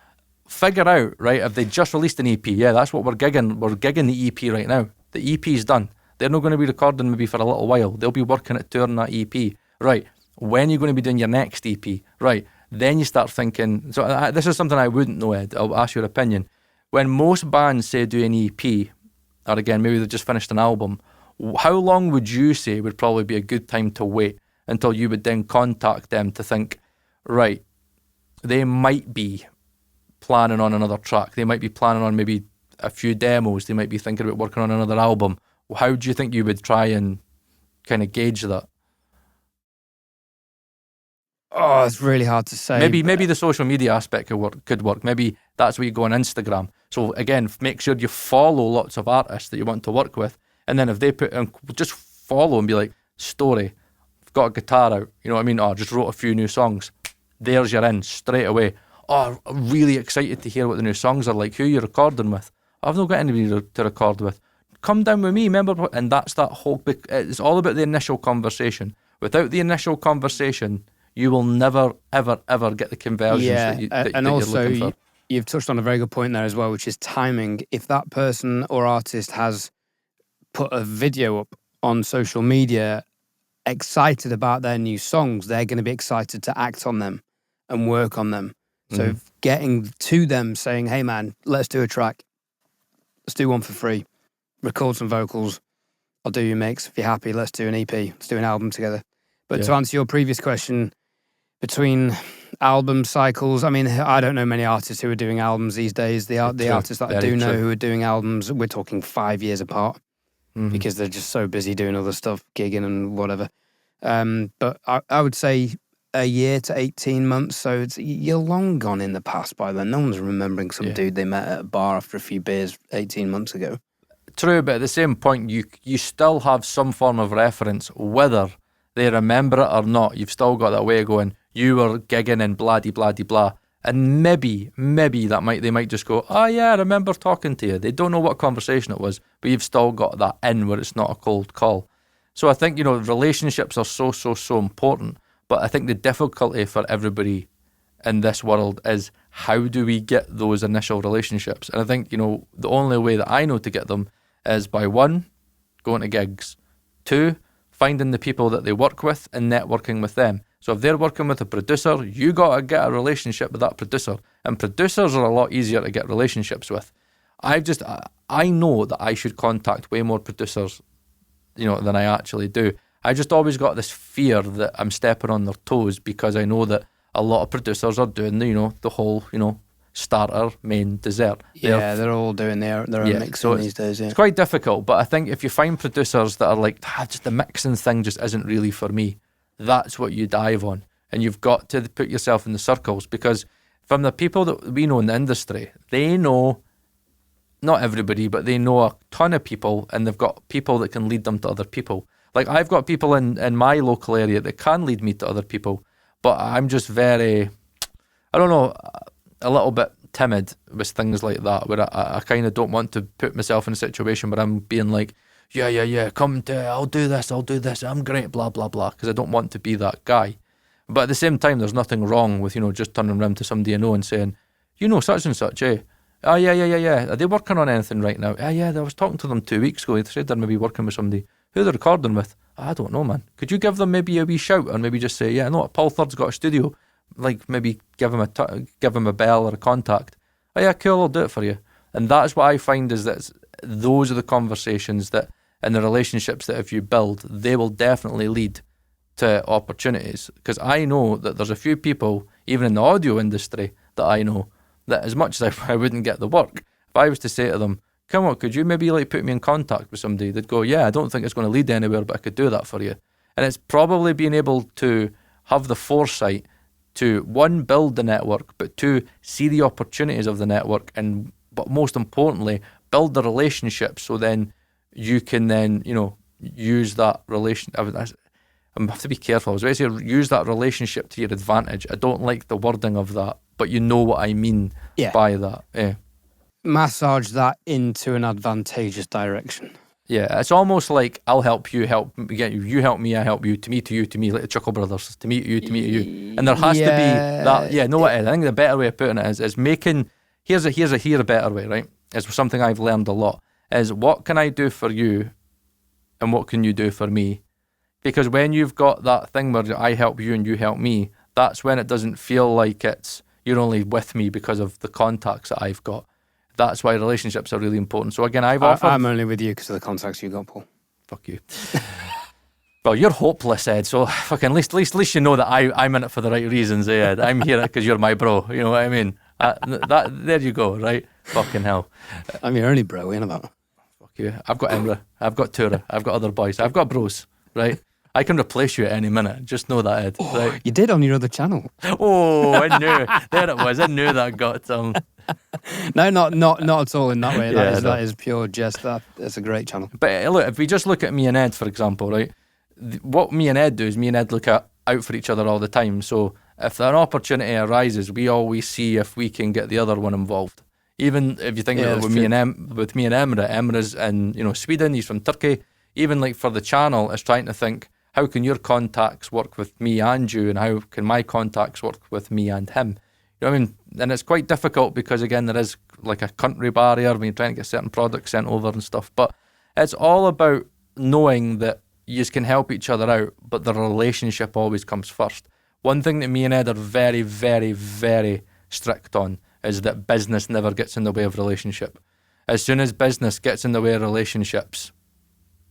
B: figure out, right, if they just released an EP, yeah, that's what we're gigging. We're gigging the EP right now. The EP is done. They're not going to be recording maybe for a little while. They'll be working at touring that EP. Right, when are you going to be doing your next EP? Right, then you start thinking, so this is something I wouldn't know, Ed. I'll ask your opinion. When most bands say do an EP, or again, maybe they've just finished an album, how long would you say would probably be a good time to wait until you would then contact them to think, right, they might be planning on another track. They might be planning on maybe a few demos. They might be thinking about working on another album. How do you think you would try and kind of gauge that?
A: Oh, it's really hard to say.
B: Maybe the social media aspect could work. Maybe that's where you go on Instagram. So again, make sure you follow lots of artists that you want to work with. And then if they just follow and be like, story, I've got a guitar out. You know what I mean? Oh, I just wrote a few new songs. There's your in straight away. Oh, I'm really excited to hear what the new songs are like. Who are you recording with? I've not got anybody to record with. Come down with me, remember? And that's that whole, it's all about the initial conversation. Without the initial conversation, you will never, ever, ever get the conversions that you're looking for.
A: You've touched on a very good point there as well, which is timing. If that person or artist has put a video up on social media excited about their new songs, they're going to be excited to act on them and work on them. So getting to them saying, hey man, let's do a track. Let's do one for free. Record some vocals. I'll do your mix. If you're happy, let's do an EP. Let's do an album together. But to answer your previous question, between album cycles, I mean, I don't know many artists who are doing albums these days. The artists that I do know who are doing albums, we're talking 5 years apart because they're just so busy doing other stuff, gigging and whatever. But I would say a year to 18 months. So you're long gone in the past by then. No one's remembering some dude they met at a bar after a few beers 18 months ago.
B: True, but at the same point, you still have some form of reference, whether they remember it or not. You've still got that way of going, you were gigging and blah-de-blah-de-blah. And maybe they might just go, oh yeah, I remember talking to you. They don't know what conversation it was, but you've still got that in where it's not a cold call. So I think, relationships are so important. But I think the difficulty for everybody in this world is how do we get those initial relationships? And I think, the only way that I know to get them is by 1, going to gigs, 2, finding the people that they work with and networking with them. So if they're working with a producer, you got to get a relationship with that producer. And producers are a lot easier to get relationships with. I know that I should contact way more producers, than I actually do. I just always got this fear that I'm stepping on their toes because I know that a lot of producers are doing the whole, starter, main, dessert.
A: They're all doing their own mixing these days. Yeah.
B: It's quite difficult, but I think if you find producers that are like, just the mixing thing just isn't really for me, that's what you dive on. And you've got to put yourself in the circles, because from the people that we know in the industry, they know, not everybody, but they know a ton of people, and they've got people that can lead them to other people. Like, I've got people in my local area that can lead me to other people, but I'm just very, I don't know, a little bit timid with things like that, where I kind of don't want to put myself in a situation where I'm being like, yeah, come to, I'll do this, I'm great, blah, blah, blah, because I don't want to be that guy. But at the same time, there's nothing wrong with, just turning around to somebody I know and saying, such and such, eh? Oh, yeah. Are they working on anything right now? Yeah, I was talking to them 2 weeks ago. They said they're maybe working with somebody. Who are they recording with? I don't know, man. Could you give them maybe a wee shout and maybe just say, yeah, no, Paul Third's got a studio. Like maybe give him a bell or a contact. Oh yeah, cool, I'll do it for you. And that's what I find is that those are the conversations that and the relationships that if you build, they will definitely lead to opportunities. Because I know that there's a few people, even in the audio industry, that I know that as much as I wouldn't get the work, if I was to say to them, come on, could you maybe like put me in contact with somebody? They'd go, yeah, I don't think it's going to lead anywhere, but I could do that for you. And it's probably being able to have the foresight to, one, build the network, but two, see the opportunities of the network, and but most importantly, build the relationships so then you can then, use that relation. I have to be careful. I was going to say use that relationship to your advantage. I don't like the wording of that, but you know what I mean by that. Yeah.
A: Massage that into an advantageous direction.
B: Yeah, it's almost like I'll help you, you help me, I help you, to me, like the Chuckle Brothers, to me, to you, to me, to you. And there has to be that, what it is. I think the better way of putting it is making, here's a better way, right? It's something I've learned a lot, is what can I do for you and what can you do for me? Because when you've got that thing where I help you and you help me, that's when it doesn't feel like you're only with me because of the contacts that I've got. That's why relationships are really important. So again,
A: I'm only with you because of the contacts you got, Paul.
B: Fuck you. Well, you're hopeless, Ed. So fucking at least you know that I'm in it for the right reasons, Ed. I'm here because you're my bro. You know what I mean? There you go, right? Fucking hell.
A: I'm your only bro. You know that.
B: Fuck you. I've got Emra. I've got Tura. I've got other boys. I've got bros, right? I can replace you at any minute. Just know that, Ed.
A: Oh,
B: right?
A: You did on your other channel.
B: Oh, I knew. There it was. I knew that got
A: No, not at all in that way. That is pure jest. That's a great channel.
B: But look, if we just look at me and Ed, for example, right? What me and Ed do is me and Ed look out for each other all the time. So if an opportunity arises, we always see if we can get the other one involved. Even if you think about it with me and Emra's in Sweden, he's from Turkey. Even like for the channel, it's trying to think, how can your contacts work with me and you, and how can my contacts work with me and him? You know what I mean? And it's quite difficult because, again, there is like a country barrier when you're trying to get certain products sent over and stuff. But it's all about knowing that you can help each other out, but the relationship always comes first. One thing that me and Ed are very, very, very strict on is that business never gets in the way of relationship. As soon as business gets in the way of relationships,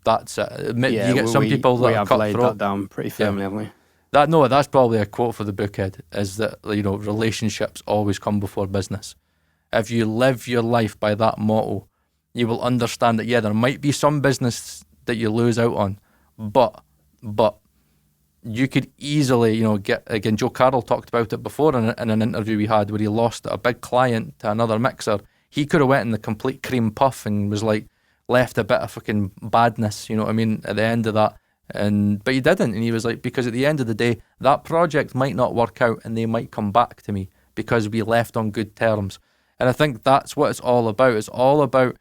B: that's it. You get some people that are cutthroat.
A: We have laid that down pretty firmly, haven't we?
B: That's probably a quote for the bookhead, is that, relationships always come before business. If you live your life by that motto, you will understand that, there might be some business that you lose out on, but you could easily, get, again, Joe Carroll talked about it before in an interview we had where he lost a big client to another mixer. He could have went in the complete cream puff and was like, left a bit of fucking badness, you know what I mean, at the end of that. But he didn't, and he was like, because at the end of the day, that project might not work out and they might come back to me because we left on good terms. And I think that's what it's all about. It's all about,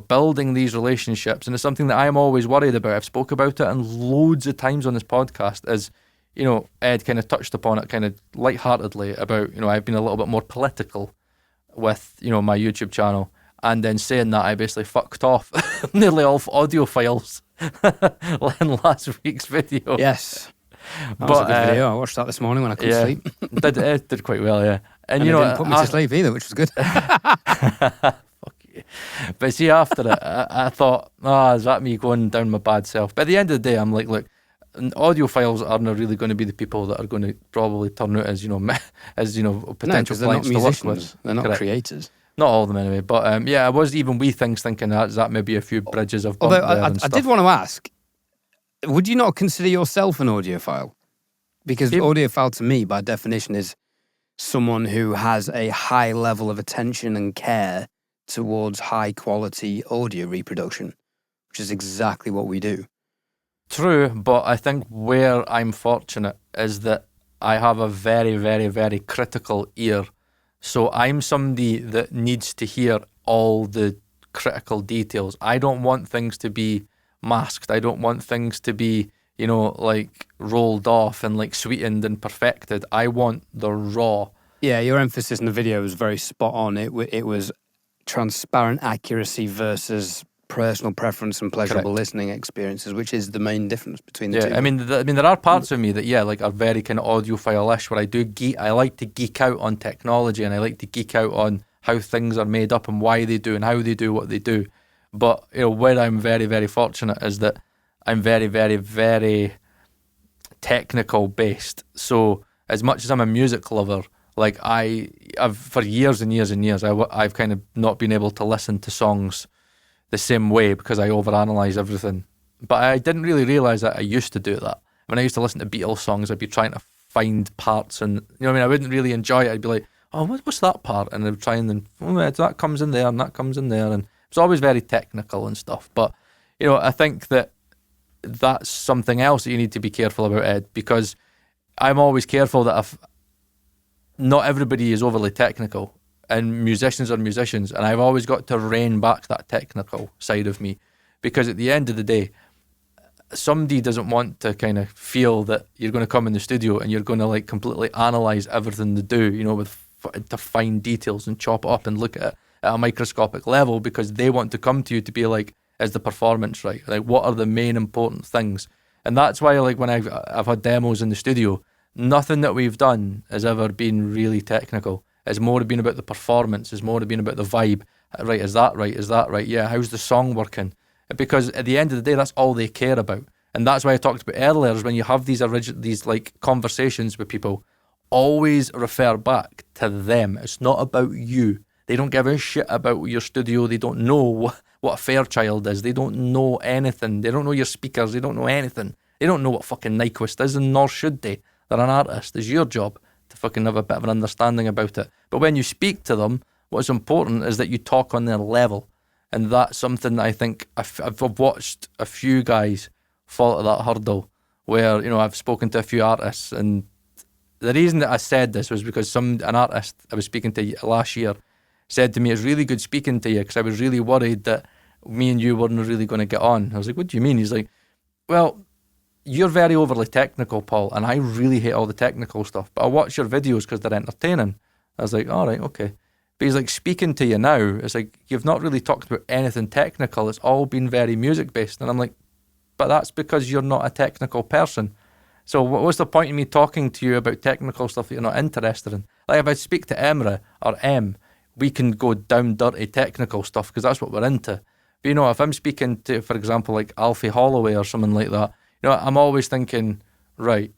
B: building these relationships. And it's something that I'm always worried about. I've spoke about it and loads of times on this podcast, as, Ed kind of touched upon it kind of lightheartedly about, I've been a little bit more political with, my YouTube channel. And then saying that I basically fucked off nearly all audio files in last week's video.
A: Yes. That was a good video. I watched that this morning when I couldn't sleep.
B: It did quite well, yeah.
A: And it didn't put me to sleep either, which was good.
B: Fuck you. But see, after it, I thought, is that me going down my bad self? But at the end of the day, I'm like, look, audio files aren't really going to be the people that are going to probably turn out as, potential clients to work with.
A: They're not creators.
B: Not all of them anyway, but I was even wee things thinking that maybe a few bridges have bumped there and stuff.
A: I did want to ask, would you not consider yourself an audiophile? Because audiophile to me, by definition, is someone who has a high level of attention and care towards high quality audio reproduction, which is exactly what we do.
B: True, but I think where I'm fortunate is that I have a very, very, very critical ear. So I'm somebody that needs to hear all the critical details. I don't want things to be masked. I don't want things to be, like rolled off and like sweetened and perfected. I want the raw.
A: Yeah, your emphasis in the video was very spot on. It was transparent accuracy versus personal preference and pleasurable
B: Correct.
A: listening experiences, which is the main difference between the two.
B: I mean, there are parts of me that, like, are very kind of audiophile-ish, where I like to geek out on technology, and I like to geek out on how things are made up and why they do and how they do what they do. But, where I'm very, very fortunate is that I'm very, very, very technical based. So as much as I'm a music lover, like I've for years and years and years, I've kind of not been able to listen to songs the same way because I overanalyze everything. But I didn't really realize that I used to do that. When I used to listen to Beatles songs, I'd be trying to find parts, and I wouldn't really enjoy it. I'd be like, oh, what's that part? And I'd try and then, that comes in there and that comes in there, and it's always very technical and stuff. But I think that that's something else that you need to be careful about, Ed, because I'm always careful that if not everybody is overly technical, and musicians are musicians, and I've always got to rein back that technical side of me, because at the end of the day, somebody doesn't want to kind of feel that you're going to come in the studio and you're going to like completely analyze everything they do, with to fine details and chop it up and look at it at a microscopic level, because they want to come to you to be like, is the performance right? Like, what are the main important things? And that's why, like, when I've had demos in the studio, nothing that we've done has ever been really technical. It's more been about the performance. It's more been about the vibe. Right, is that right? Is that right? Yeah, how's the song working? Because at the end of the day, that's all they care about. And that's why I talked about earlier, is when you have these like conversations with people, always refer back to them. It's not about you. They don't give a shit about your studio. They don't know what a Fairchild is. They don't know anything. They don't know your speakers. They don't know anything. They don't know what fucking Nyquist is, and nor should they. They're an artist. It's your job to fucking have a bit of an understanding about it. But when you speak to them, what's important is that you talk on their level. And that's something that I think I've watched a few guys fall at that hurdle, where, I've spoken to a few artists, and the reason that I said this was because an artist I was speaking to last year said to me, it's really good speaking to you, because I was really worried that me and you weren't really going to get on. I was like, what do you mean? He's like, well, you're very overly technical, Paul, and I really hate all the technical stuff, but I watch your videos because they're entertaining. I was like, all right, okay. But he's like, speaking to you now, it's like, you've not really talked about anything technical. It's all been very music-based. And I'm like, but that's because you're not a technical person. So what's the point in me talking to you about technical stuff that you're not interested in? Like, if I speak to Emra or Em, we can go down dirty technical stuff because that's what we're into. But, if I'm speaking to, for example, like Alfie Holloway or someone like that, I'm always thinking, right,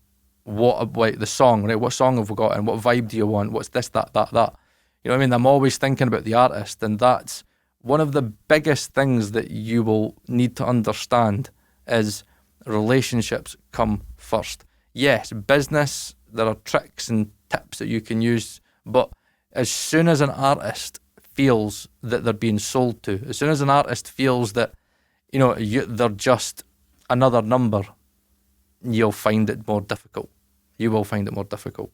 B: the song, right? What song have we got, and what vibe do you want? What's this, that? You know what I mean? I'm always thinking about the artist, and that's one of the biggest things that you will need to understand is relationships come first. Yes, business, there are tricks and tips that you can use, but as soon as an artist feels that they're being sold to, as soon as an artist feels that, they're just another number, you'll find it more difficult. You will find it more difficult.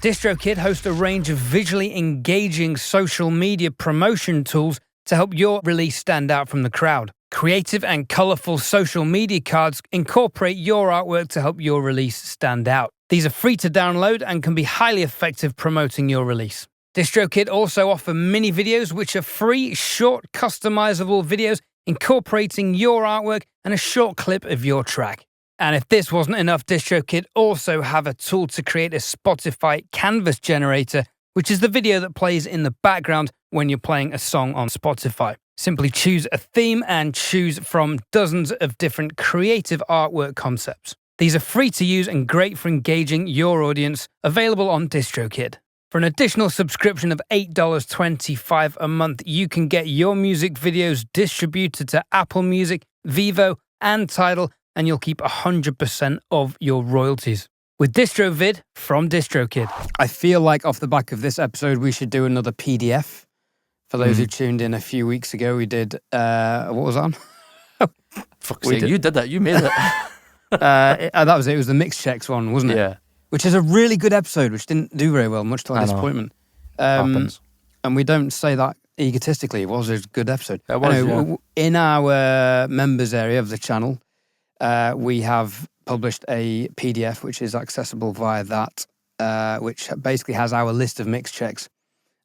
A: DistroKid hosts a range of visually engaging social media promotion tools to help your release stand out from the crowd. Creative and colourful social media cards incorporate your artwork to help your release stand out. These are free to download and can be highly effective promoting your release. DistroKid also offer mini videos, which are free, short, customizable videos incorporating your artwork and a short clip of your track. And if this wasn't enough, DistroKid also have a tool to create a Spotify canvas generator, which is the video that plays in the background when you're playing a song on Spotify. Simply choose a theme and choose from dozens of different creative artwork concepts. These are free to use and great for engaging your audience, available on DistroKid. For an additional subscription of $8.25 a month, you can get your music videos distributed to Apple Music, Vivo, and Tidal, and you'll keep 100% of your royalties. With DistroVid from DistroKid. I feel like off the back of this episode, we should do another PDF. For those who tuned in a few weeks ago, we did, what was that on?
B: Fuck's sake, you did that, you made it.
A: That was it, it was the mix checks one, wasn't it?
B: Yeah.
A: Which is a really good episode, which didn't do very well, much to our disappointment.
B: Happens.
A: And we don't say that egotistically, it was a good episode.
B: It was,
A: anyway, in our members area of the channel, we have published a PDF which is accessible via that, which basically has our list of mix checks.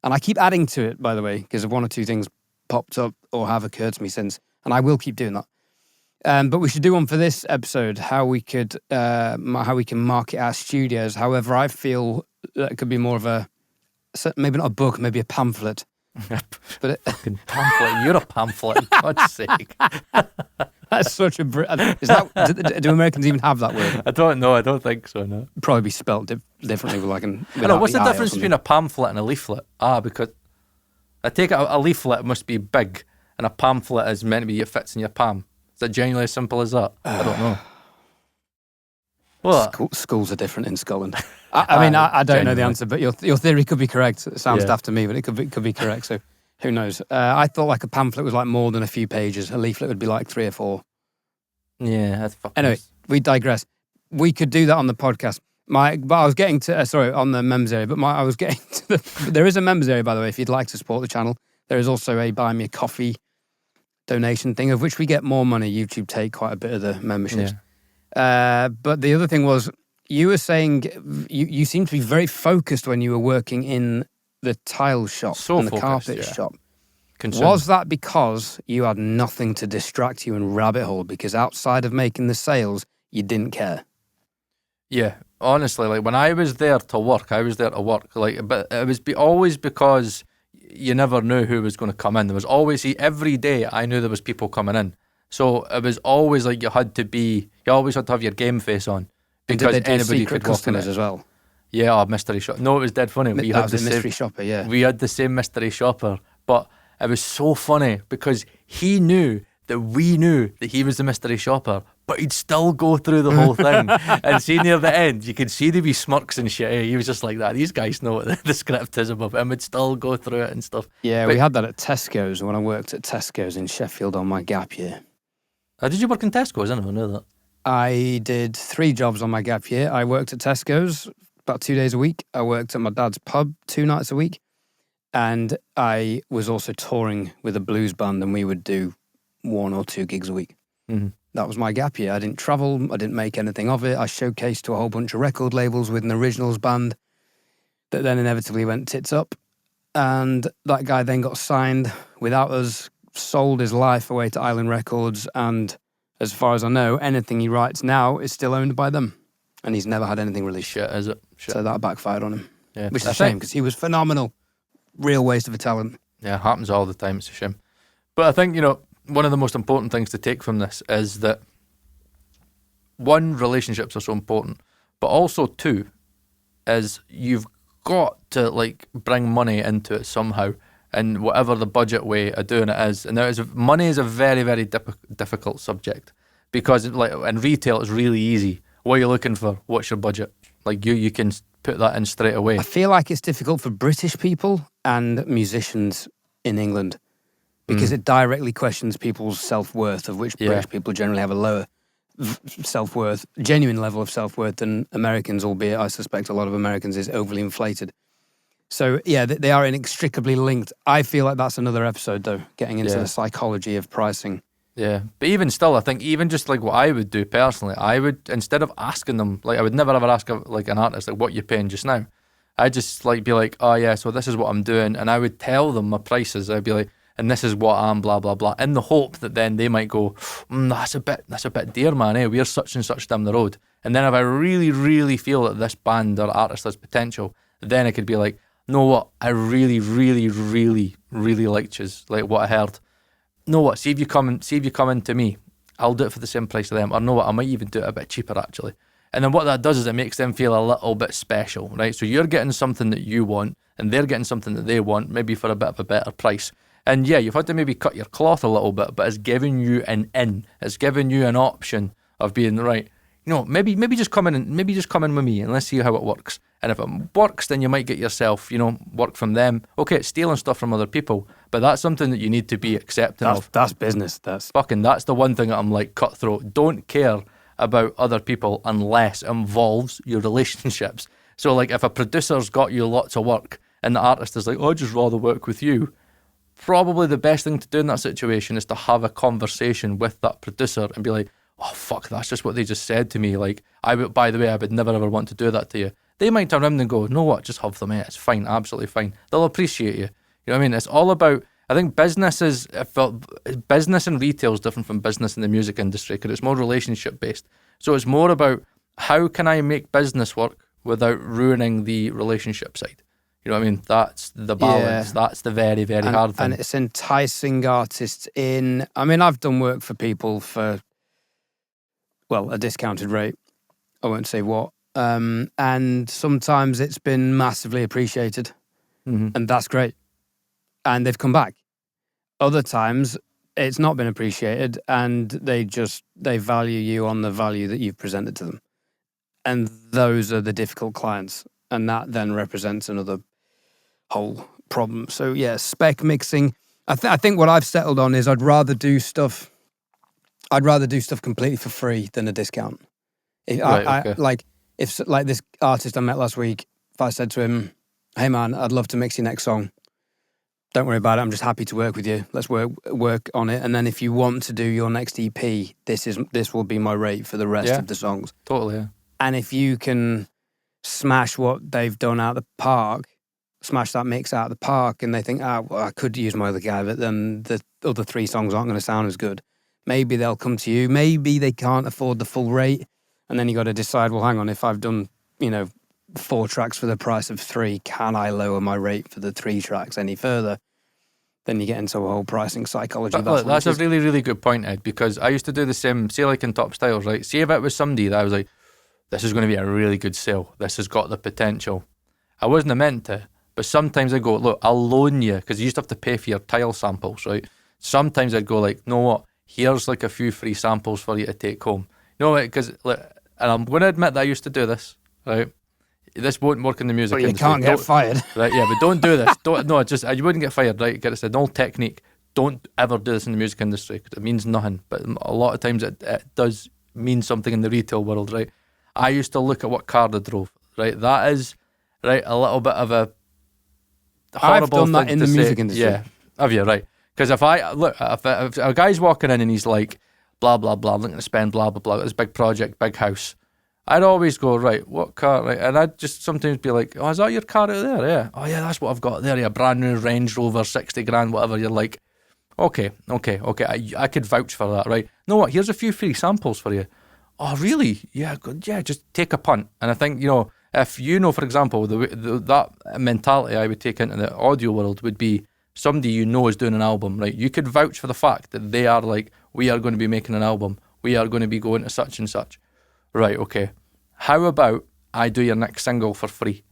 A: And I keep adding to it, by the way, because one or two things popped up or have occurred to me since. and I will keep doing that. But we should do one for this episode, how we can market our studios. However, I feel that it could be more of maybe not a book, maybe a pamphlet.
B: But fucking pamphlet, you're a pamphlet, for God's sake.
A: That's such a... do Americans even have that word?
B: I don't know, I don't think so, no.
A: Probably be spelt differently. What's
B: the difference between a pamphlet and a leaflet? Because I take it a leaflet must be big, and a pamphlet is meant to be, it fits in your palm. Is that genuinely as simple as that? I don't know. What?
A: Schools are different in Scotland. I don't know the answer, but your theory could be correct. It sounds daft to me, but it could be correct. So who knows? I thought like a pamphlet was like more than a few pages. A leaflet would be like 3 or 4.
B: Yeah, that's fucking...
A: Anyway, we digress. We could do that on the podcast. But I was getting to on the members area. But I was getting to there is a members area, by the way, if you'd like to support the channel. There is also a buy me a coffee donation thing, of which we get more money. YouTube take quite a bit of the memberships.
B: Yeah.
A: But the other thing was, you were saying you seemed to be very focused when you were working in the tile shop and the carpet shop. Was that because you had nothing to distract you and rabbit hole? Because outside of making the sales, you didn't care.
B: Yeah, honestly, like when I was there to work, Like, but it was always because you never knew who was going to come in. There was always every day I knew there was people coming in. So it was always like you always had to have your game face on. Because
A: did they do
B: anybody
A: secret
B: could walk
A: customers
B: in
A: as well?
B: Yeah, mystery shop. No, it was dead funny.
A: We had the mystery shopper, yeah.
B: We had the same mystery shopper, but it was so funny because he knew that we knew that he was the mystery shopper, but he'd still go through the whole thing. And see, near the end, you could see the wee smirks and shit. He was just like that. These guys know what the script is above him. Would still go through it and stuff.
A: Yeah, we had that at Tesco's when I worked at Tesco's in Sheffield on my gap year.
B: Did you work in Tesco's? I never knew that.
A: I did 3 jobs on my gap year. I worked at Tesco's about 2 days a week. I worked at my dad's pub 2 nights a week. And I was also touring with a blues band, and we would do 1 or 2 gigs a week.
B: Mm-hmm.
A: That was my gap year. I didn't travel. I didn't make anything of it. I showcased to a whole bunch of record labels with an originals band that then inevitably went tits up. And that guy then got signed without us, sold his life away to Island Records, and as far as I know, anything he writes now is still owned by them, and he's never had anything released.
B: Shit, is it? Shit.
A: So that backfired on him,
B: yeah,
A: which is a shame because he was phenomenal. Real waste of a talent.
B: Yeah, it happens all the time. It's a shame. But I think, one of the most important things to take from this is that 1, relationships are so important, but also 2, is you've got to bring money into it somehow. And whatever the budget way of doing it is. And money is a very, very difficult subject because in retail it's really easy. What are you looking for? What's your budget? You can put that in straight away.
A: I feel like it's difficult for British people and musicians in England because it directly questions people's self-worth, of which British people generally have a lower self-worth, genuine level of self-worth than Americans, albeit I suspect a lot of Americans is overly inflated. So, yeah, they are inextricably linked. I feel like that's another episode, though, getting into the psychology of pricing.
B: Yeah, but even still, I think even just what I would do personally, I would, instead of asking them, I would never ever ask an artist, what you paying just now. I'd just be like, oh yeah, so this is what I'm doing. And I would tell them my prices. I'd be like, and this is what I'm blah, blah, blah. In the hope that then they might go, that's a bit dear, man. We're such and such down the road. And then if I really, really feel that this band or artist has potential, then I could be like, know what? I really, really, really, really liked you, what I heard. Know what? See if you come in to me. I'll do it for the same price of them. Or know what? I might even do it a bit cheaper actually. And then what that does is it makes them feel a little bit special, right? So you're getting something that you want, and they're getting something that they want, maybe for a bit of a better price. And yeah, you've had to maybe cut your cloth a little bit, but it's giving you an in. It's giving you an option of being right. Maybe just come in with me and let's see how it works. And if it works, then you might get yourself, work from them. Okay, it's stealing stuff from other people, but that's something that you need to be accepting of.
A: That's business. That's
B: the one thing that I'm cutthroat. Don't care about other people unless it involves your relationships. So if a producer's got you lots of work and the artist is I'd just rather work with you, probably the best thing to do in that situation is to have a conversation with that producer and be like, oh fuck, that's just what they just said to me. I would never ever want to do that to you. They might turn around and go, know what, just have them, mate. It's fine, absolutely fine. They'll appreciate you. You know what I mean? It's all about, I think business and retail is different from business in the music industry because it's more relationship based. So it's more about how can I make business work without ruining the relationship side. You know what I mean? That's the balance. Yeah. That's the very, very hard thing.
A: And it's enticing artists in. I mean, I've done work for people for, well, a discounted rate. I won't say what. And sometimes it's been massively appreciated. Mm-hmm. And that's great. And they've come back. Other times, it's not been appreciated and they value you on the value that you've presented to them. And those are the difficult clients. And that then represents another whole problem. So yeah, spec mixing. I think what I've settled on is I'd rather do stuff completely for free than a discount. If this artist I met last week, if I said to him, "Hey man, I'd love to mix your next song. Don't worry about it. I'm just happy to work with you. Let's work on it. And then if you want to do your next EP, this will be my rate for the rest of the songs."
B: Totally. Yeah.
A: And if you can smash what they've done out of the park, smash that mix out of the park, and they think, well, I could use my other guy, but then the other 3 songs aren't going to sound as good. Maybe they'll come to you. Maybe they can't afford the full rate. And then you got to decide, well, hang on, if I've done, 4 tracks for the price of 3, can I lower my rate for the 3 tracks any further? Then you get into a whole pricing psychology.
B: That's a really, really good point, Ed, because I used to do the same, say like in Top Styles, right? See if it was somebody that I was like, this is going to be a really good sale. This has got the potential. I wasn't meant to, but sometimes I go, look, I'll loan you, because you used to have to pay for your tile samples, right? Sometimes I'd go like, know what? Here's like a few free samples for you to take home. You know what? Because, and I'm going to admit that I used to do this, right? This won't work in the music industry.
A: But you can't get fired.
B: Right, yeah, but don't do this. You wouldn't get fired, right? Get it said, an old technique. Don't ever do this in the music industry because it means nothing. But a lot of times it does mean something in the retail world, right? I used to look at what car they drove, right? That is, right, a little bit of a horrible
A: I've done that in the music industry.
B: Yeah, have you, right? Because if a guy's walking in and he's like, blah, blah, blah, I'm looking to spend blah, blah, blah, this big project, big house, I'd always go, right, what car, right? And I'd just sometimes be like, oh, is that your car out there? Yeah. Oh, yeah, that's what I've got there. Yeah, brand new Range Rover, 60 grand, whatever. You're like, okay. I could vouch for that, right? Know what? Here's a few free samples for you. Oh, really? Yeah, good. Yeah, just take a punt. And I think, if for example, that mentality I would take into the audio world would be somebody is doing an album, right? You could vouch for the fact that they are like, we are going to be making an album. We are going to be going to such and such. Right, okay. How about I do your next single for free?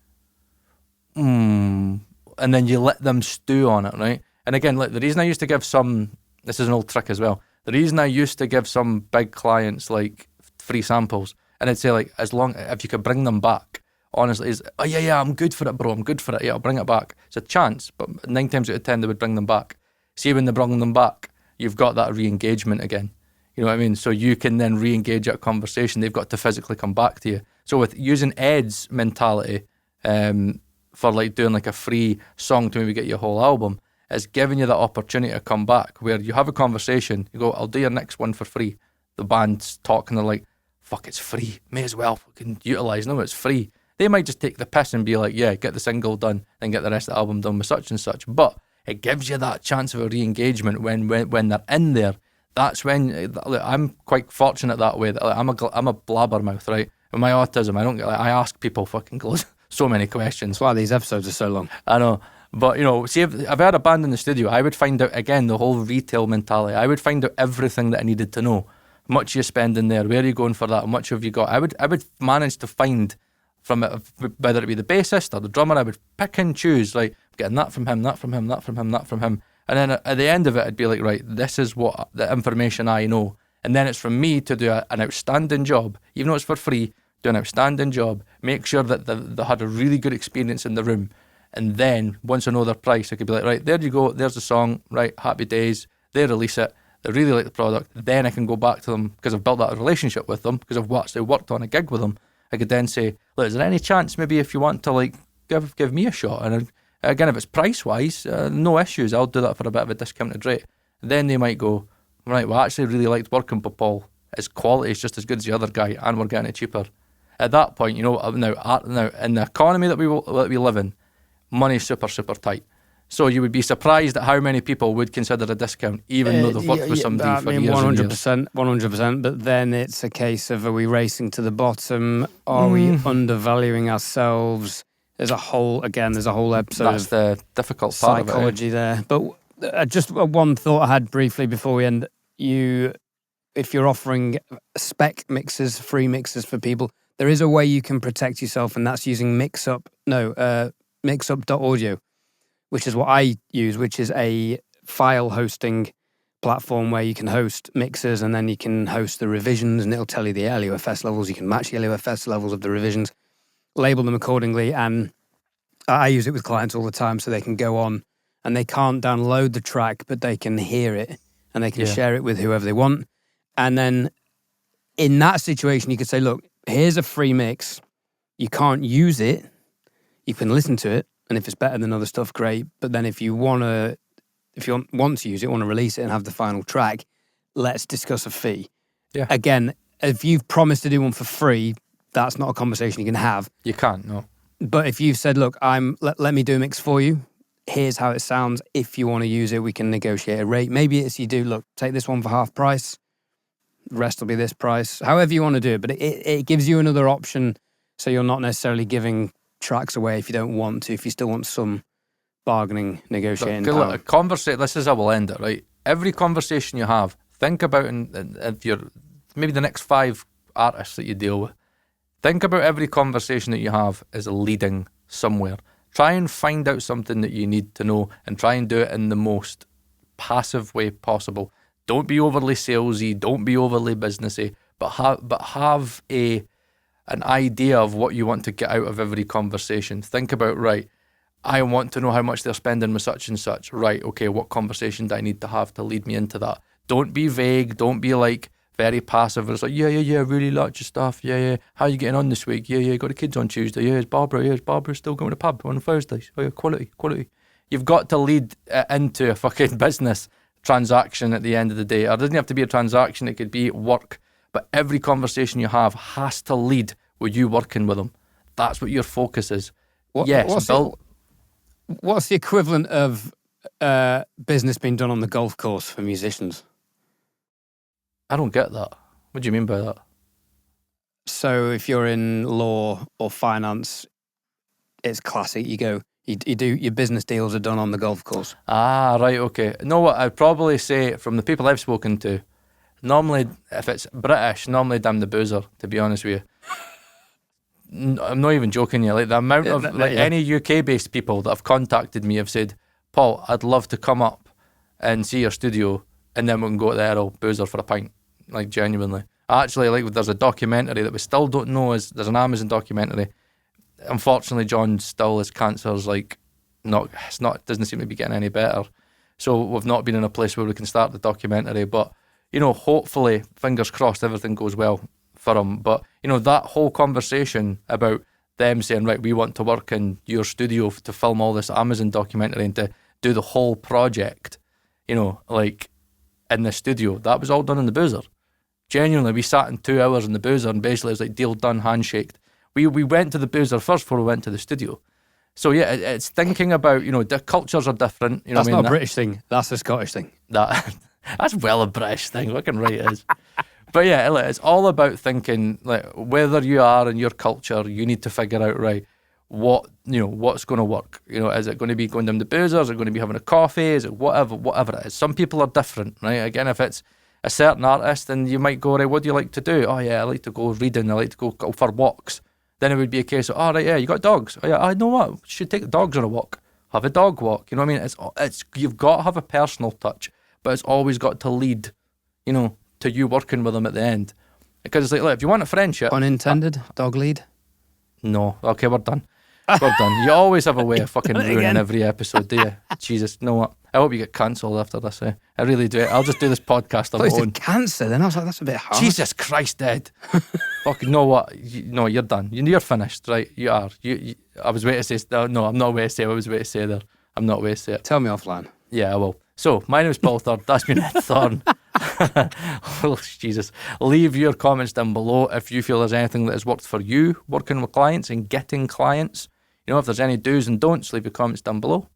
B: And then you let them stew on it, right? And again, like the reason I used to give this is an old trick as well. The reason I used to give some big clients like free samples, and I'd say like, if you could bring them back, honestly, is, oh yeah, I'm good for it, bro. I'm good for it. Yeah, I'll bring it back. It's a chance, but 9 times out of 10 they would bring them back. See, when they bring them back, you've got that re-engagement again. You know what I mean? So you can then re-engage that conversation. They've got to physically come back to you. So with using Ed's mentality for like doing like a free song to maybe get your whole album, is giving you that opportunity to come back where you have a conversation. You go, I'll do your next one for free. The band's talking, they're like, fuck, it's free. May as well fucking utilise. No, it's free. They might just take the piss and be like, yeah, get the single done and get the rest of the album done with such and such. But it gives you that chance of a re-engagement when they're in there. That's when I'm quite fortunate that way. That I'm a blabbermouth, right? With my autism, I ask people fucking so many questions.
A: That's why these episodes are so long.
B: I know, but see, if I had a band in the studio, I would find out again the whole retail mentality. I would find out everything that I needed to know. How much you're spending there? Where are you going for that? How much have you got? I would manage to find from it, whether it be the bassist or the drummer. I would pick and choose, like getting that from him, that from him, that from him, that from him. And then at the end of it, I'd be like, right, this is what the information I know. And then it's from me to do an outstanding job, even though it's for free, do an outstanding job, make sure that they had a really good experience in the room. And then once I know their price, I could be like, right, there you go, there's the song, right, happy days, they release it, they really like the product. Then I can go back to them because I've built that relationship with them, because I've actually worked on a gig with them. I could then say, look, is there any chance maybe if you want to like give me a shot? And again, if it's price-wise, no issues. I'll do that for a bit of a discounted rate. Then they might go, right, well, I actually really liked working with Paul. His quality is just as good as the other guy, and we're getting it cheaper. At that point, now in the economy that we live in, money's super, super tight. So you would be surprised at how many people would consider a discount, even though they've worked with somebody for years and years.
A: 100%. But then it's a case of, are we racing to the bottom? Are we undervaluing ourselves? There's a whole episode
B: That's
A: of
B: the difficult part
A: psychology
B: of it.
A: there. But just one thought I had briefly before we end. If you're offering spec mixes, free mixes for people, there is a way you can protect yourself, and that's using mixup.audio, which is what I use, which is a file hosting platform where you can host mixes and then you can host the revisions, and it'll tell you the LUFS levels. You can match the LUFS levels of the revisions, label them accordingly. And I use it with clients all the time, so they can go on and they can't download the track, but they can hear it and they can share it with whoever they want. And then in that situation, you could say, look, here's a free mix. You can't use it. You can listen to it. And if it's better than other stuff, great. But then if you want to use it, want to release it and have the final track, let's discuss a fee.
B: Yeah.
A: Again, if you've promised to do one for free, that's not a conversation you can have.
B: You can't, no.
A: But if you've said, look, let me do a mix for you. Here's how it sounds. If you want to use it, we can negotiate a rate. Maybe it's you do, look, take this one for half price. The rest will be this price. However you want to do it. But it gives you another option, so you're not necessarily giving tracks away if you don't want to, if you still want some bargaining, negotiating power.
B: This is how we'll end it, right? Every conversation you have, think about, if you're maybe the next 5 artists that you deal with, think about every conversation that you have as leading somewhere. Try and find out something that you need to know and try and do it in the most passive way possible. Don't be overly salesy, don't be overly businessy, but have an idea of what you want to get out of every conversation. Think about, right, I want to know how much they're spending with such and such. Right, okay, what conversation do I need to have to lead me into that? Don't be vague. Don't be like very passive. It's like, yeah, really like your stuff. Yeah. How are you getting on this week? Yeah, got the kids on Tuesday. Yeah, is Barbara still going to the pub on Thursdays? Oh yeah, quality. You've got to lead into a fucking business transaction at the end of the day. Or it doesn't have to be a transaction. It could be work. But every conversation you have has to lead with you working with them. That's what your focus is.
A: What's the equivalent of business being done on the golf course for musicians?
B: I don't get that. What do you mean by that?
A: So if you're in law or finance, it's classic. You do your business deals are done on the golf course. Ah,
B: right, okay. No, what I'd probably say from the people I've spoken to, normally, if it's British, normally damn the boozer, to be honest with you. I'm not even joking you. Like the amount of any UK-based people that have contacted me have said, Paul, I'd love to come up and see your studio, and then we can go to the Errol boozer for a pint. Like genuinely. Actually, there's a documentary that we still don't know. There's an Amazon documentary. Unfortunately, John still has cancer. Doesn't seem to be getting any better. So we've not been in a place where we can start the documentary. But hopefully, fingers crossed, everything goes well for him. But that whole conversation about them saying, right, we want to work in your studio to film all this Amazon documentary and to do the whole project, in the studio, that was all done in the boozer. Genuinely, we sat in 2 hours in the boozer and basically it was like deal done, handshaked. We went to the boozer first before we went to the studio. So yeah, it's thinking about, the cultures are different.
A: That's not a British thing. That's a Scottish thing.
B: That's well a British thing. Fucking right it is. But yeah, it's all about thinking, whether you are in your culture, you need to figure out, right, what's going to work. Is it going to be going down the boozer? Is it going to be having a coffee? Is it whatever it is? Some people are different, right? Again, if it's a certain artist, then you might go, right, what do you like to do? Oh yeah, I like to go reading. I like to go for walks. Then it would be a case of, oh right, yeah, you got dogs. Oh yeah, I know what, should take the dogs on a walk. Have a dog walk. You know what I mean? It's you've got to have a personal touch, but it's always got to lead, to you working with them at the end. Because it's like, look, if you want a friendship,
A: unintended dog lead.
B: No, okay, we're done. We're done. You always have a way of fucking ruining every episode, do you? Jesus, you know what? I hope you get cancelled after this. I really do. I'll just do this podcast on my own.
A: Cancer, then I was like, that's a bit hard.
B: Jesus Christ, Ed. Fucking know what? No, you're done. You're finished, right? You are. I was waiting to say. No, I'm not waiting to say. I was waiting to say there. I'm not waiting to say it.
A: Tell me offline.
B: Yeah, I will. So, my name is Paul Thorne. That's been Ed Thorne. Oh, Jesus. Leave your comments down below if you feel there's anything that has worked for you working with clients and getting clients. If there's any do's and don'ts, leave your comments down below.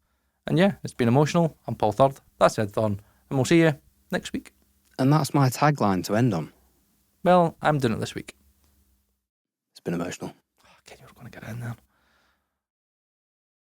B: And yeah, it's been emotional. I'm Paul Third. That's Ed Thorne. And we'll see you next week.
A: And that's my tagline to end on.
B: Well, I'm doing it this week.
A: It's been emotional.
B: Okay, you were going to get in there.